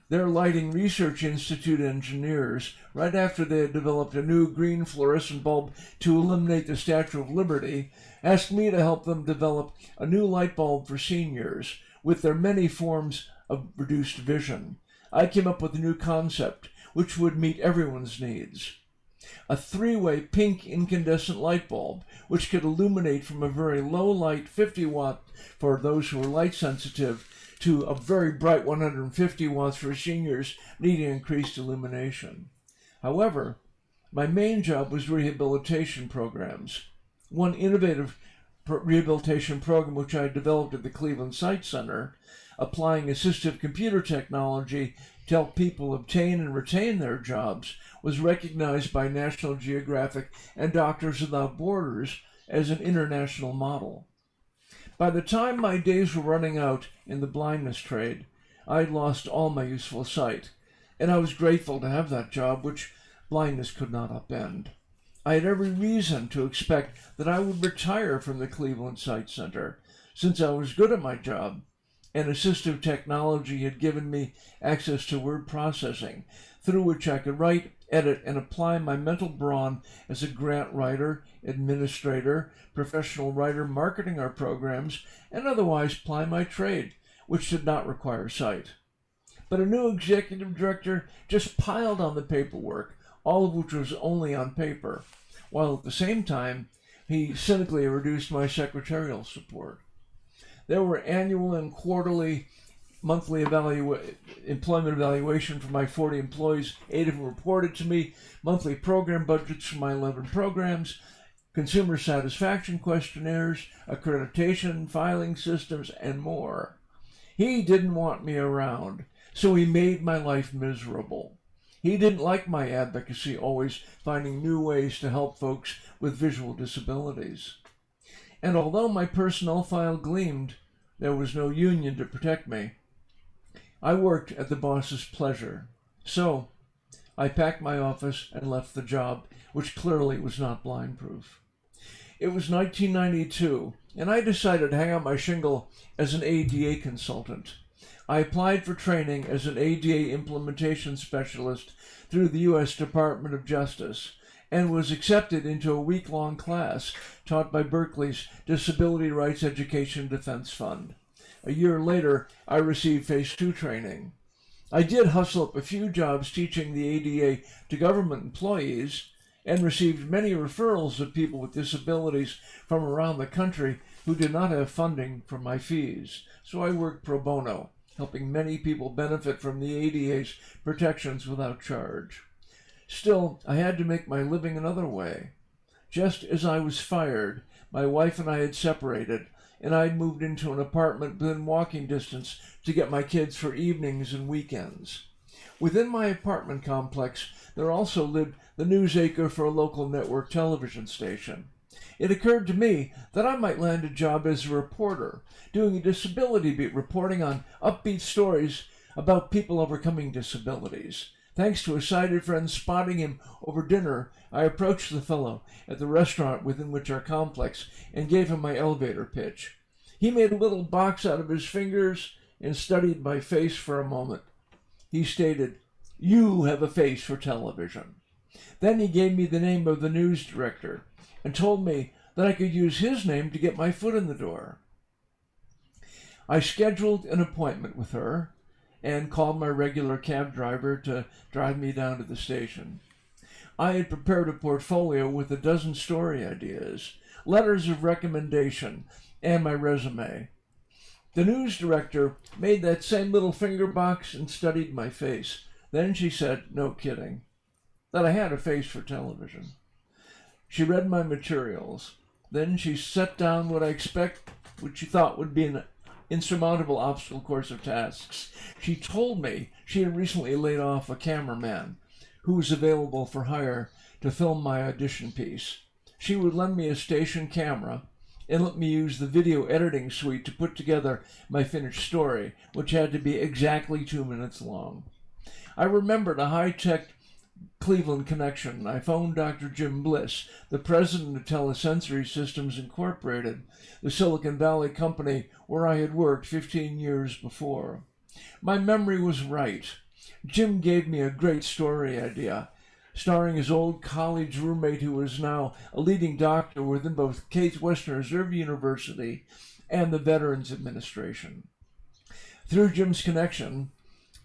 Their Lighting Research Institute engineers, right after they had developed a new green fluorescent bulb to eliminate the Statue of Liberty, asked me to help them develop a new light bulb for seniors with their many forms of reduced vision. I came up with a new concept which would meet everyone's needs. A three-way pink incandescent light bulb, which could illuminate from a very low light 50 watt for those who are light sensitive to a very bright 150 watts for seniors needing increased illumination. However, my main job was rehabilitation programs. One innovative rehabilitation program which I developed at the Cleveland Sight Center, applying assistive computer technology to help people obtain and retain their jobs, was recognized by National Geographic and Doctors Without Borders as an international model. By the time my days were running out in the blindness trade, I'd lost all my useful sight, and I was grateful to have that job which blindness could not upend. I had every reason to expect that I would retire from the Cleveland Sight Center, since I was good at my job, and assistive technology had given me access to word processing, through which I could write, edit, and apply my mental brawn as a grant writer, administrator, professional writer marketing our programs, and otherwise ply my trade, which did not require sight. But a new executive director just piled on the paperwork, all of which was only on paper, while at the same time he cynically reduced my secretarial support. There were annual and quarterly monthly employment evaluation for my 40 employees, 8 of them reported to me, monthly program budgets for my 11 programs, consumer satisfaction questionnaires, accreditation, filing systems, and more. He didn't want me around, so he made my life miserable. He didn't like my advocacy, always finding new ways to help folks with visual disabilities. And although my personnel file gleamed, there was no union to protect me. I worked at the boss's pleasure. So I packed my office and left the job, which clearly was not blindproof. It was 1992, and I decided to hang out my shingle as an ADA consultant. I applied for training as an ADA implementation specialist through the U.S. Department of Justice and was accepted into a week-long class taught by Berkeley's Disability Rights Education Defense Fund. A year later, I received Phase 2 training. I did hustle up a few jobs teaching the ADA to government employees and received many referrals of people with disabilities from around the country who did not have funding for my fees. So I worked pro bono, helping many people benefit from the ADA's protections without charge. Still, I had to make my living another way. Just as I was fired, my wife and I had separated, and I'd moved into an apartment within walking distance to get my kids for evenings and weekends. Within my apartment complex, there also lived the news anchor for a local network television station. It occurred to me that I might land a job as a reporter, doing a disability beat, reporting on upbeat stories about people overcoming disabilities. Thanks to a sighted friend spotting him over dinner, I approached the fellow at the restaurant within which our complex and gave him my elevator pitch. He made a little box out of his fingers and studied my face for a moment. He stated, "You have a face for television." Then he gave me the name of the news director and told me that I could use his name to get my foot in the door. I scheduled an appointment with her and called my regular cab driver to drive me down to the station. I had prepared a portfolio with a dozen story ideas, letters of recommendation, and my resume. The news director made that same little finger box and studied my face. Then she said, no kidding, that I had a face for television. She read my materials. Then she set down what she thought would be an insurmountable obstacle course of tasks. She told me she had recently laid off a cameraman who was available for hire to film my audition piece. She would lend me a station camera and let me use the video editing suite to put together my finished story, which had to be exactly 2 minutes long. I remembered a high-tech Cleveland connection. I phoned Dr. Jim Bliss, the president of Telesensory Systems Incorporated, the Silicon Valley company where I had worked 15 years before. My memory was right. Jim gave me a great story idea, starring his old college roommate who is now a leading doctor within both Case Western Reserve University and the Veterans Administration. Through Jim's connection,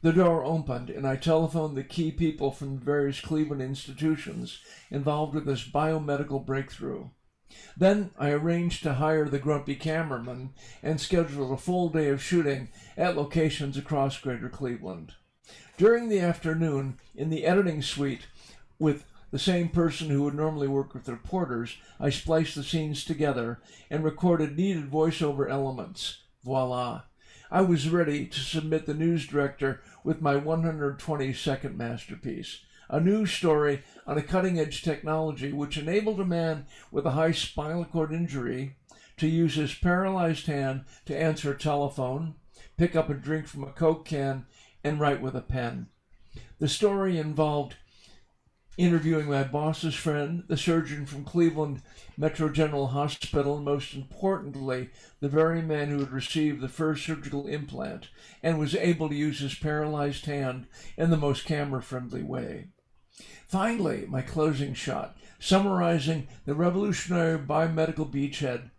the door opened, and I telephoned the key people from the various Cleveland institutions involved with this biomedical breakthrough. Then I arranged to hire the grumpy cameraman and scheduled a full day of shooting at locations across Greater Cleveland. During the afternoon, in the editing suite with the same person who would normally work with reporters, I spliced the scenes together and recorded needed voiceover elements. Voila! I was ready to submit the news director with my 120-second masterpiece, a news story on a cutting-edge technology which enabled a man with a high spinal cord injury to use his paralyzed hand to answer a telephone, pick up a drink from a Coke can, and write with a pen. The story involved interviewing my boss's friend, the surgeon from Cleveland Metro General Hospital, and most importantly, the very man who had received the first surgical implant and was able to use his paralyzed hand in the most camera-friendly way. Finally, my closing shot, summarizing the revolutionary biomedical beachhead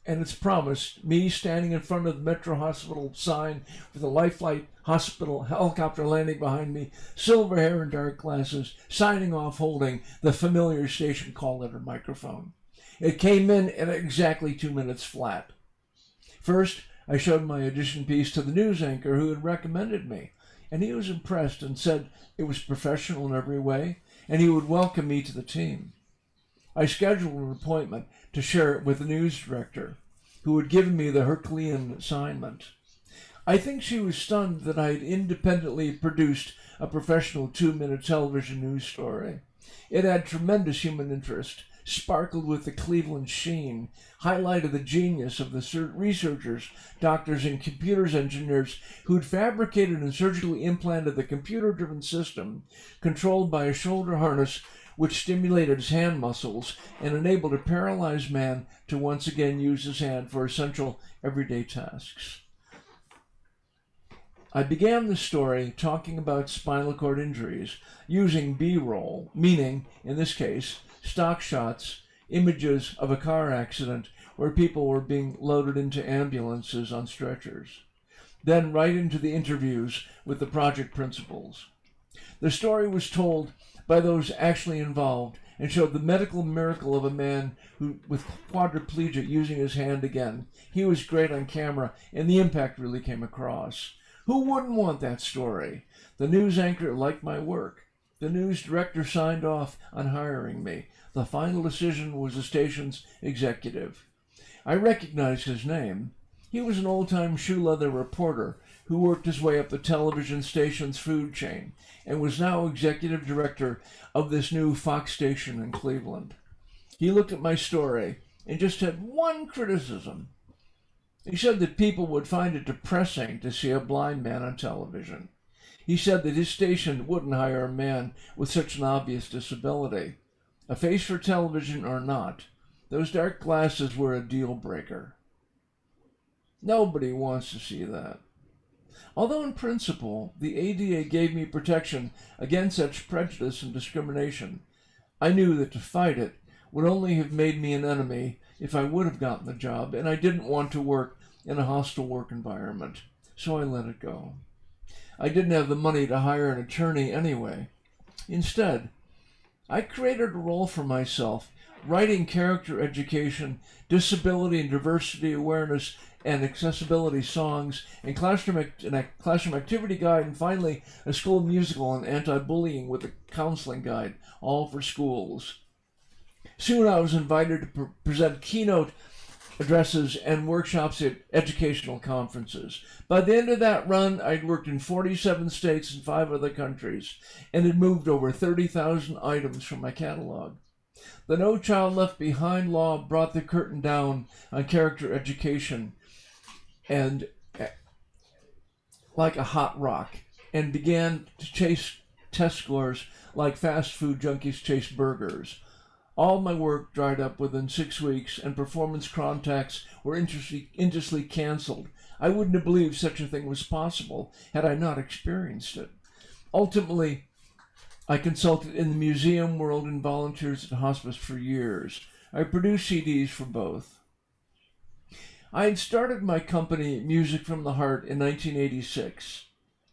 and its promise, me standing in front of the Metro Hospital sign with a Lifeline Hospital helicopter landing behind me, silver hair and dark glasses, signing off holding the familiar station call letter microphone. It came in at exactly 2 minutes flat. First, I showed my audition piece to the news anchor who had recommended me, and he was impressed and said it was professional in every way, and he would welcome me to the team. I scheduled an appointment to share it with the news director, who had given me the Herculean assignment. I think she was stunned that I had independently produced a professional 2-minute television news story. It had tremendous human interest, sparkled with the Cleveland sheen, highlighted the genius of the researchers, doctors, and computers engineers who had fabricated and surgically implanted the computer-driven system controlled by a shoulder harness which stimulated his hand muscles and enabled a paralyzed man to once again use his hand for essential everyday tasks. I began the story talking about spinal cord injuries using B-roll, meaning, in this case, stock shots, images of a car accident where people were being loaded into ambulances on stretchers. Then right into the interviews with the project principals. The story was told by those actually involved and showed the medical miracle of a man who, with quadriplegia, using his hand again. He was great on camera, and the impact really came across. Who wouldn't want that story? The news anchor liked my work. The news director signed off on hiring me. The final decision was the station's executive. I recognized his name. He was an old-time shoe leather reporter who worked his way up the television station's food chain and was now executive director of this new Fox station in Cleveland. He looked at my story and just had one criticism. He said that people would find it depressing to see a blind man on television. He said that his station wouldn't hire a man with such an obvious disability. A face for television or not, those dark glasses were a deal breaker. Nobody wants to see that. Although in principle, the ADA gave me protection against such prejudice and discrimination, I knew that to fight it would only have made me an enemy if I would have gotten the job, and I didn't want to work in a hostile work environment, so I let it go. I didn't have the money to hire an attorney anyway. Instead, I created a role for myself, writing character education, disability and diversity awareness, and accessibility songs, and classroom activity guide, and finally a school musical and anti-bullying with a counseling guide, all for schools. Soon I was invited to present keynote addresses and workshops at educational conferences. By the end of that run, I'd worked in 47 states and 5 other countries, and had moved over 30,000 items from my catalog. The No Child Left Behind law brought the curtain down on character education, and like a hot rock, and began to chase test scores like fast food junkies chase burgers. All my work dried up within 6 weeks, and performance contacts were injustly canceled. I wouldn't have believed such a thing was possible had I not experienced it. Ultimately, I consulted in the museum world and volunteers at hospice for years. I produced CDs for both. I had started my company, Music from the Heart, in 1986,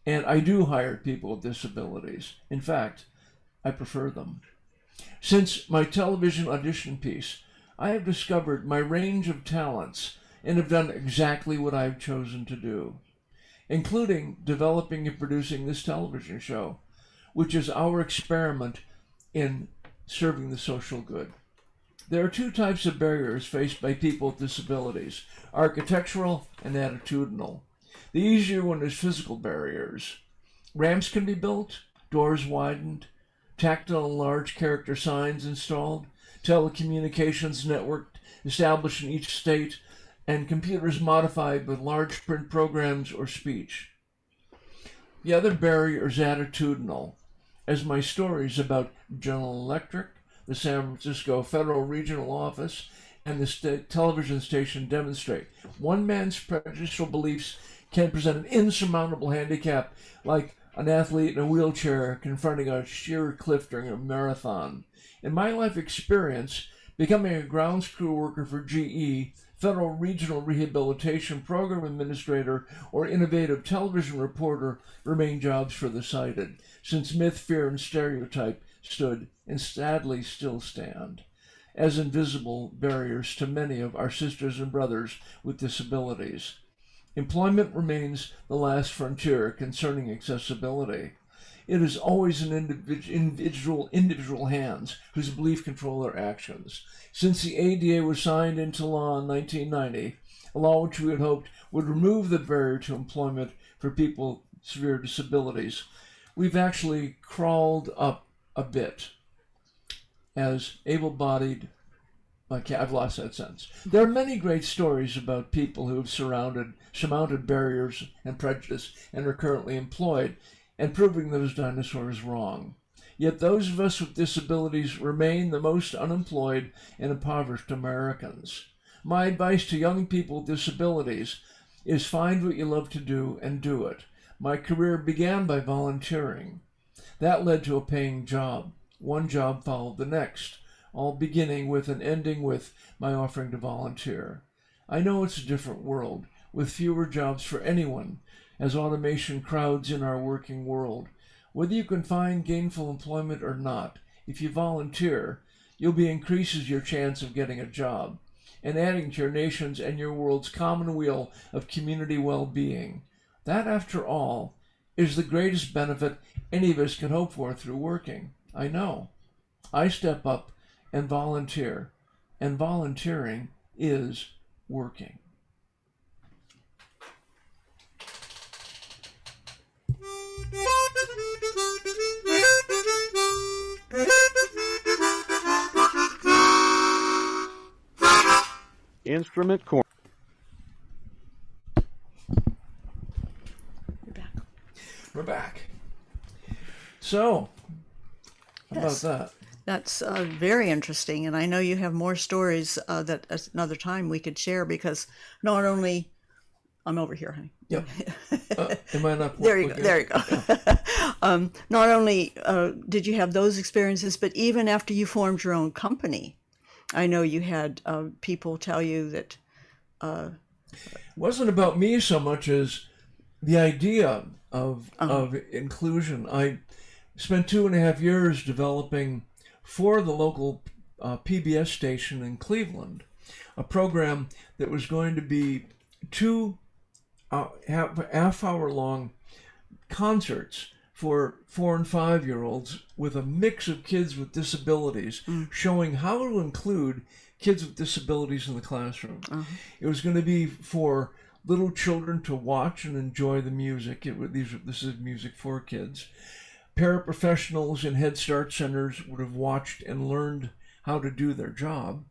and I do hire people with disabilities. In fact, I prefer them. Since my television audition piece, I have discovered my range of talents and have done exactly what I've chosen to do, including developing and producing this television show, which is our experiment in serving the social good. There are two types of barriers faced by people with disabilities, architectural and attitudinal. The easier one is physical barriers. Ramps can be built, doors widened, tactile and large character signs installed, telecommunications network established in each state, and computers modified with large print programs or speech. The other barrier is attitudinal, as my stories about General Electric, the San Francisco Federal Regional Office, and the television station demonstrate. One man's prejudicial beliefs can present an insurmountable handicap, like an athlete in a wheelchair confronting a sheer cliff during a marathon. In my life experience, becoming a grounds crew worker for GE, Federal Regional Rehabilitation Program Administrator, or innovative television reporter remain jobs for the sighted, since myth, fear, and stereotype stood, and sadly still stand, as invisible barriers to many of our sisters and brothers with disabilities. Employment remains the last frontier concerning accessibility. It is always in individual hands whose belief control their actions. Since the ADA was signed into law in 1990, a law which we had hoped would remove the barrier to employment for people with severe disabilities, we've actually crawled up a bit as able-bodied. I've lost that sentence. There are many great stories about people who have surmounted barriers and prejudice and are currently employed, and proving those dinosaurs wrong. Yet those of us with disabilities remain the most unemployed and impoverished Americans. My advice to young people with disabilities is find what you love to do and do it. My career began by volunteering. That led to a paying job. One job followed the next, all beginning with and ending with my offering to volunteer. I know it's a different world, with fewer jobs for anyone, as automation crowds in our working world. Whether you can find gainful employment or not, if you volunteer, increases your chance of getting a job, and adding to your nation's and your world's common wheel of community well-being. That, after all, is the greatest benefit any of us can hope for through working. I know. I step up and volunteer, and volunteering is working. Instrument corner. We're back. So, how Yes. about that? That's very interesting, and I know you have more stories that at another time we could share, because not only I'm over here, honey. Yep. Am I not? There you go. There you go. Not only did you have those experiences, but even after you formed your own company, I know you had people tell you that. It wasn't about me so much as the idea of inclusion. I spent 2.5 years developing for the local PBS station in Cleveland a program that was going to be 2 half-hour-long concerts for 4- and 5-year-olds with a mix of kids with disabilities, showing how to include kids with disabilities in the classroom. It was going to be for little children to watch and enjoy the music. This is music for kids. Paraprofessionals in Head Start centers would have watched and learned how to do their job,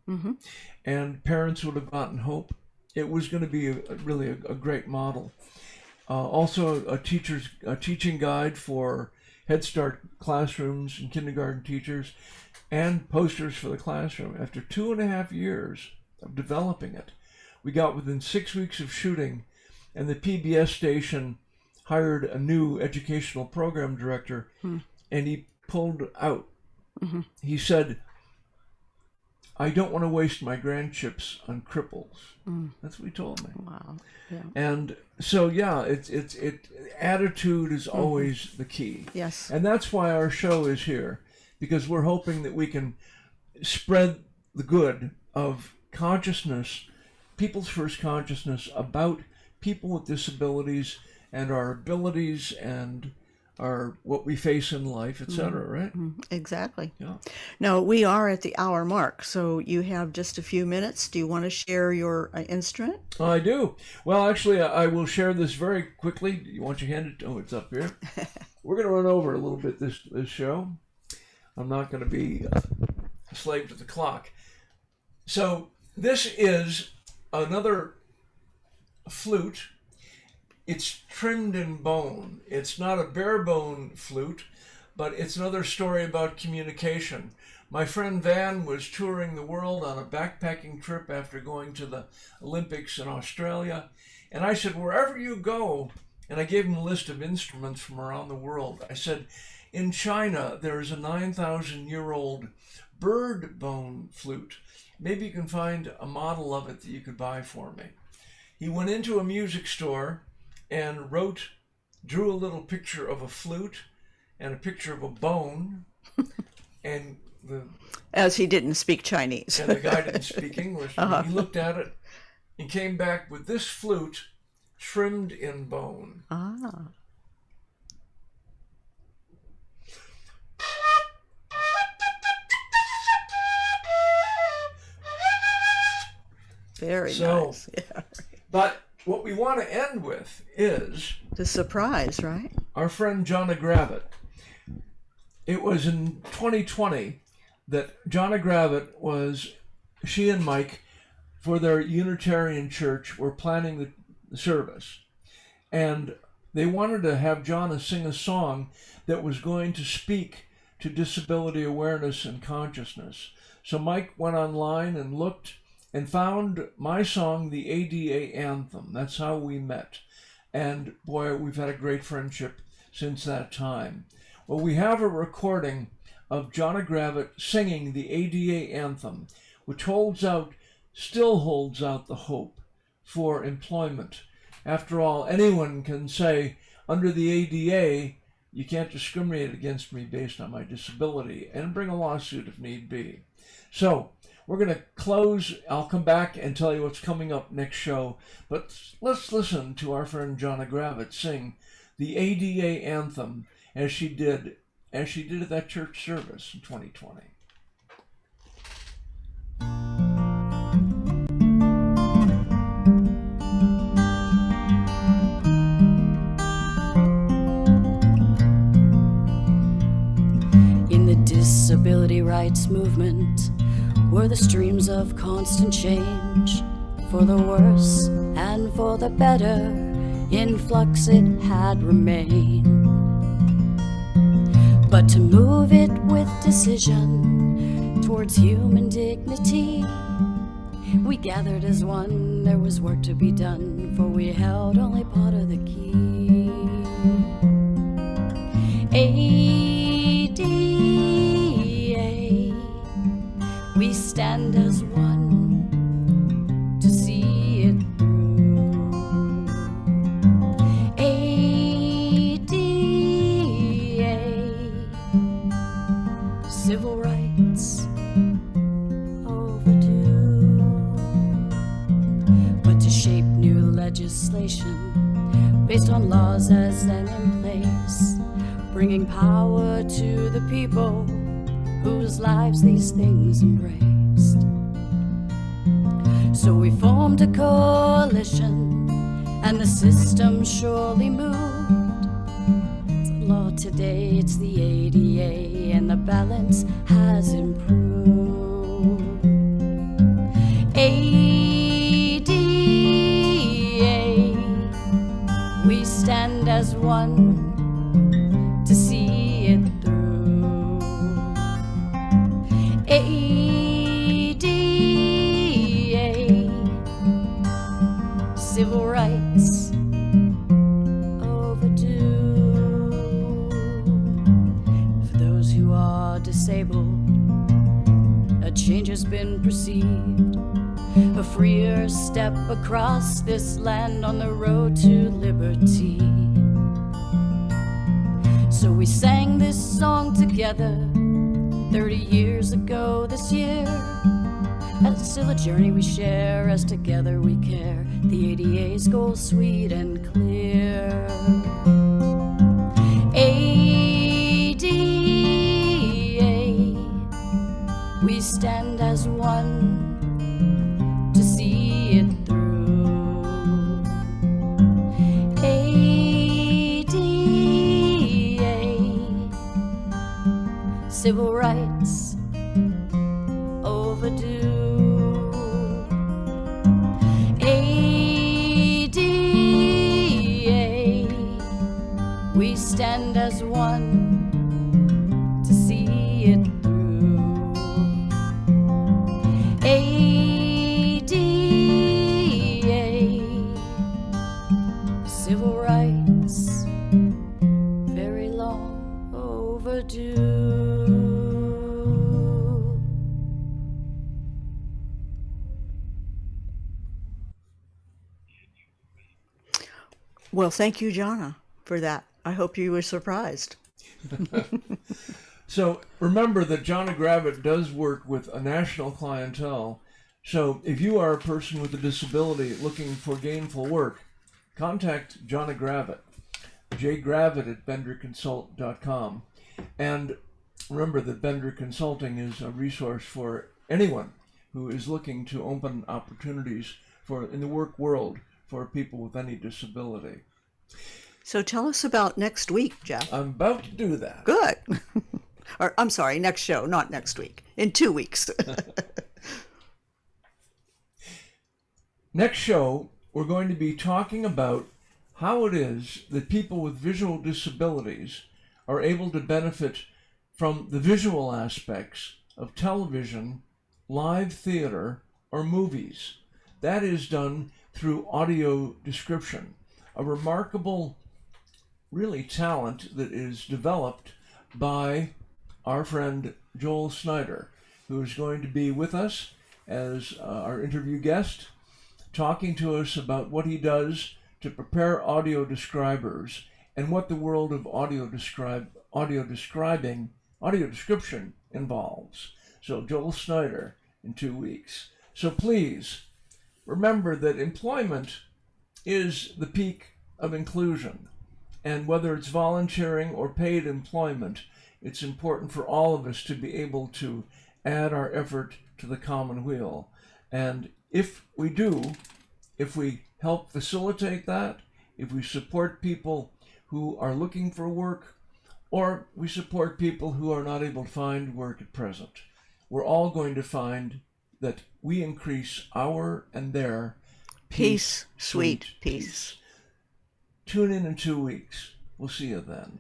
and parents would have gotten hope. It was going to be really a great model. Also a teaching guide for Head Start classrooms and kindergarten teachers, and posters for the classroom. After 2.5 years of developing it, we got within 6 weeks of shooting, and the PBS station hired a new educational program director, and he pulled out. He said, "I don't want to waste my grandchips on cripples." That's what he told me. Wow. Yeah. And so, yeah, attitude is always the key. Yes. And that's why our show is here, because we're hoping that we can spread the good of consciousness, people's first consciousness about people with disabilities and our abilities and our what we face in life, etc. Right? Exactly. Yeah. Now, we are at the hour mark, so you have just a few minutes. Do you want to share your instrument? I do. Well, actually, I will share this very quickly. You want your hand? Oh, it's up here. We're going to run over a little bit this show. I'm not going to be a slave to the clock. So this is another flute. It's trimmed in bone. It's not a bare bone flute, but it's another story about communication. My friend Van was touring the world on a backpacking trip after going to the Olympics in Australia. And I said, wherever you go, and I gave him a list of instruments from around the world. I said, in China, there is a 9,000-year-old bird bone flute. Maybe you can find a model of it that you could buy for me. He went into a music store and drew a little picture of a flute and a picture of a bone, and as he didn't speak Chinese. And the guy didn't speak English. He looked at it and came back with this flute trimmed in bone. Ah. Very nice. Yeah. But what we want to end with is the surprise, right? Our friend Jonna Gravitts. It was in 2020 that Jonna Gravitts she and Mike, for their Unitarian church, were planning the service. And they wanted to have Jonna sing a song that was going to speak to disability awareness and consciousness. So Mike went online and looked and found my song, the ADA Anthem. That's how we met. And boy, we've had a great friendship since that time. Well, we have a recording of Jonna Gravitts singing the ADA Anthem, which still holds out the hope for employment. After all, anyone can say, under the ADA, you can't discriminate against me based on my disability, and bring a lawsuit if need be. So, we're going to close. I'll come back and tell you what's coming up next show. But let's listen to our friend Jonna Gravitts sing the ADA Anthem as she did at that church service in 2020. In the disability rights movement were the streams of constant change, for the worse and for the better, in flux it had remained. But to move it with decision towards human dignity, we gathered as one. There was work to be done, for we held only part of the key. ADA, we stand as one to see it through. ADA, civil rights overdue, but to shape new legislation based on laws as then in place, bringing power to the people whose lives these things embraced. So we formed a coalition, and the system surely moved. It's a law today, it's the ADA, and the balance has improved. ADA, we ADA, civil rights overdue. For those who are disabled, a change has been perceived, a freer step across this land on the road to liberty. So we sang this song together 30 years ago this year, and it's still a journey we share as together we care. The ADA's goal sweet and clear. ADA, we stand as one to see it through. ADA, civil rights overdue. ADA, we stand as one to see it through. ADA, civil rights very long overdue. Well, thank you, Jonna, for that. I hope you were surprised. So remember that Jonna Gravitts does work with a national clientele. So if you are a person with a disability looking for gainful work, contact Jonna Gravitts, jgravitt@benderconsult.com. And remember that Bender Consulting is a resource for anyone who is looking to open opportunities in the work world for people with any disability. So tell us about next week, Jeff. I'm about to do that. Good. Or I'm sorry, next show, not next week. In 2 weeks. Next show, we're going to be talking about how it is that people with visual disabilities are able to benefit from the visual aspects of television, live theater, or movies. That is done through audio description, a remarkable, really, talent that is developed by our friend Joel Snyder, who is going to be with us as our interview guest, talking to us about what he does to prepare audio describers and what the world of audio description involves. So Joel Snyder in 2 weeks. So please remember that employment is the peak of inclusion, and whether it's volunteering or paid employment, it's important for all of us to be able to add our effort to the common wheel. And if we do, if we help facilitate that, if we support people who are looking for work, or we support people who are not able to find work at present, we're all going to find that we increase our and their Peace, sweet peace. Tune in 2 weeks. We'll see you then.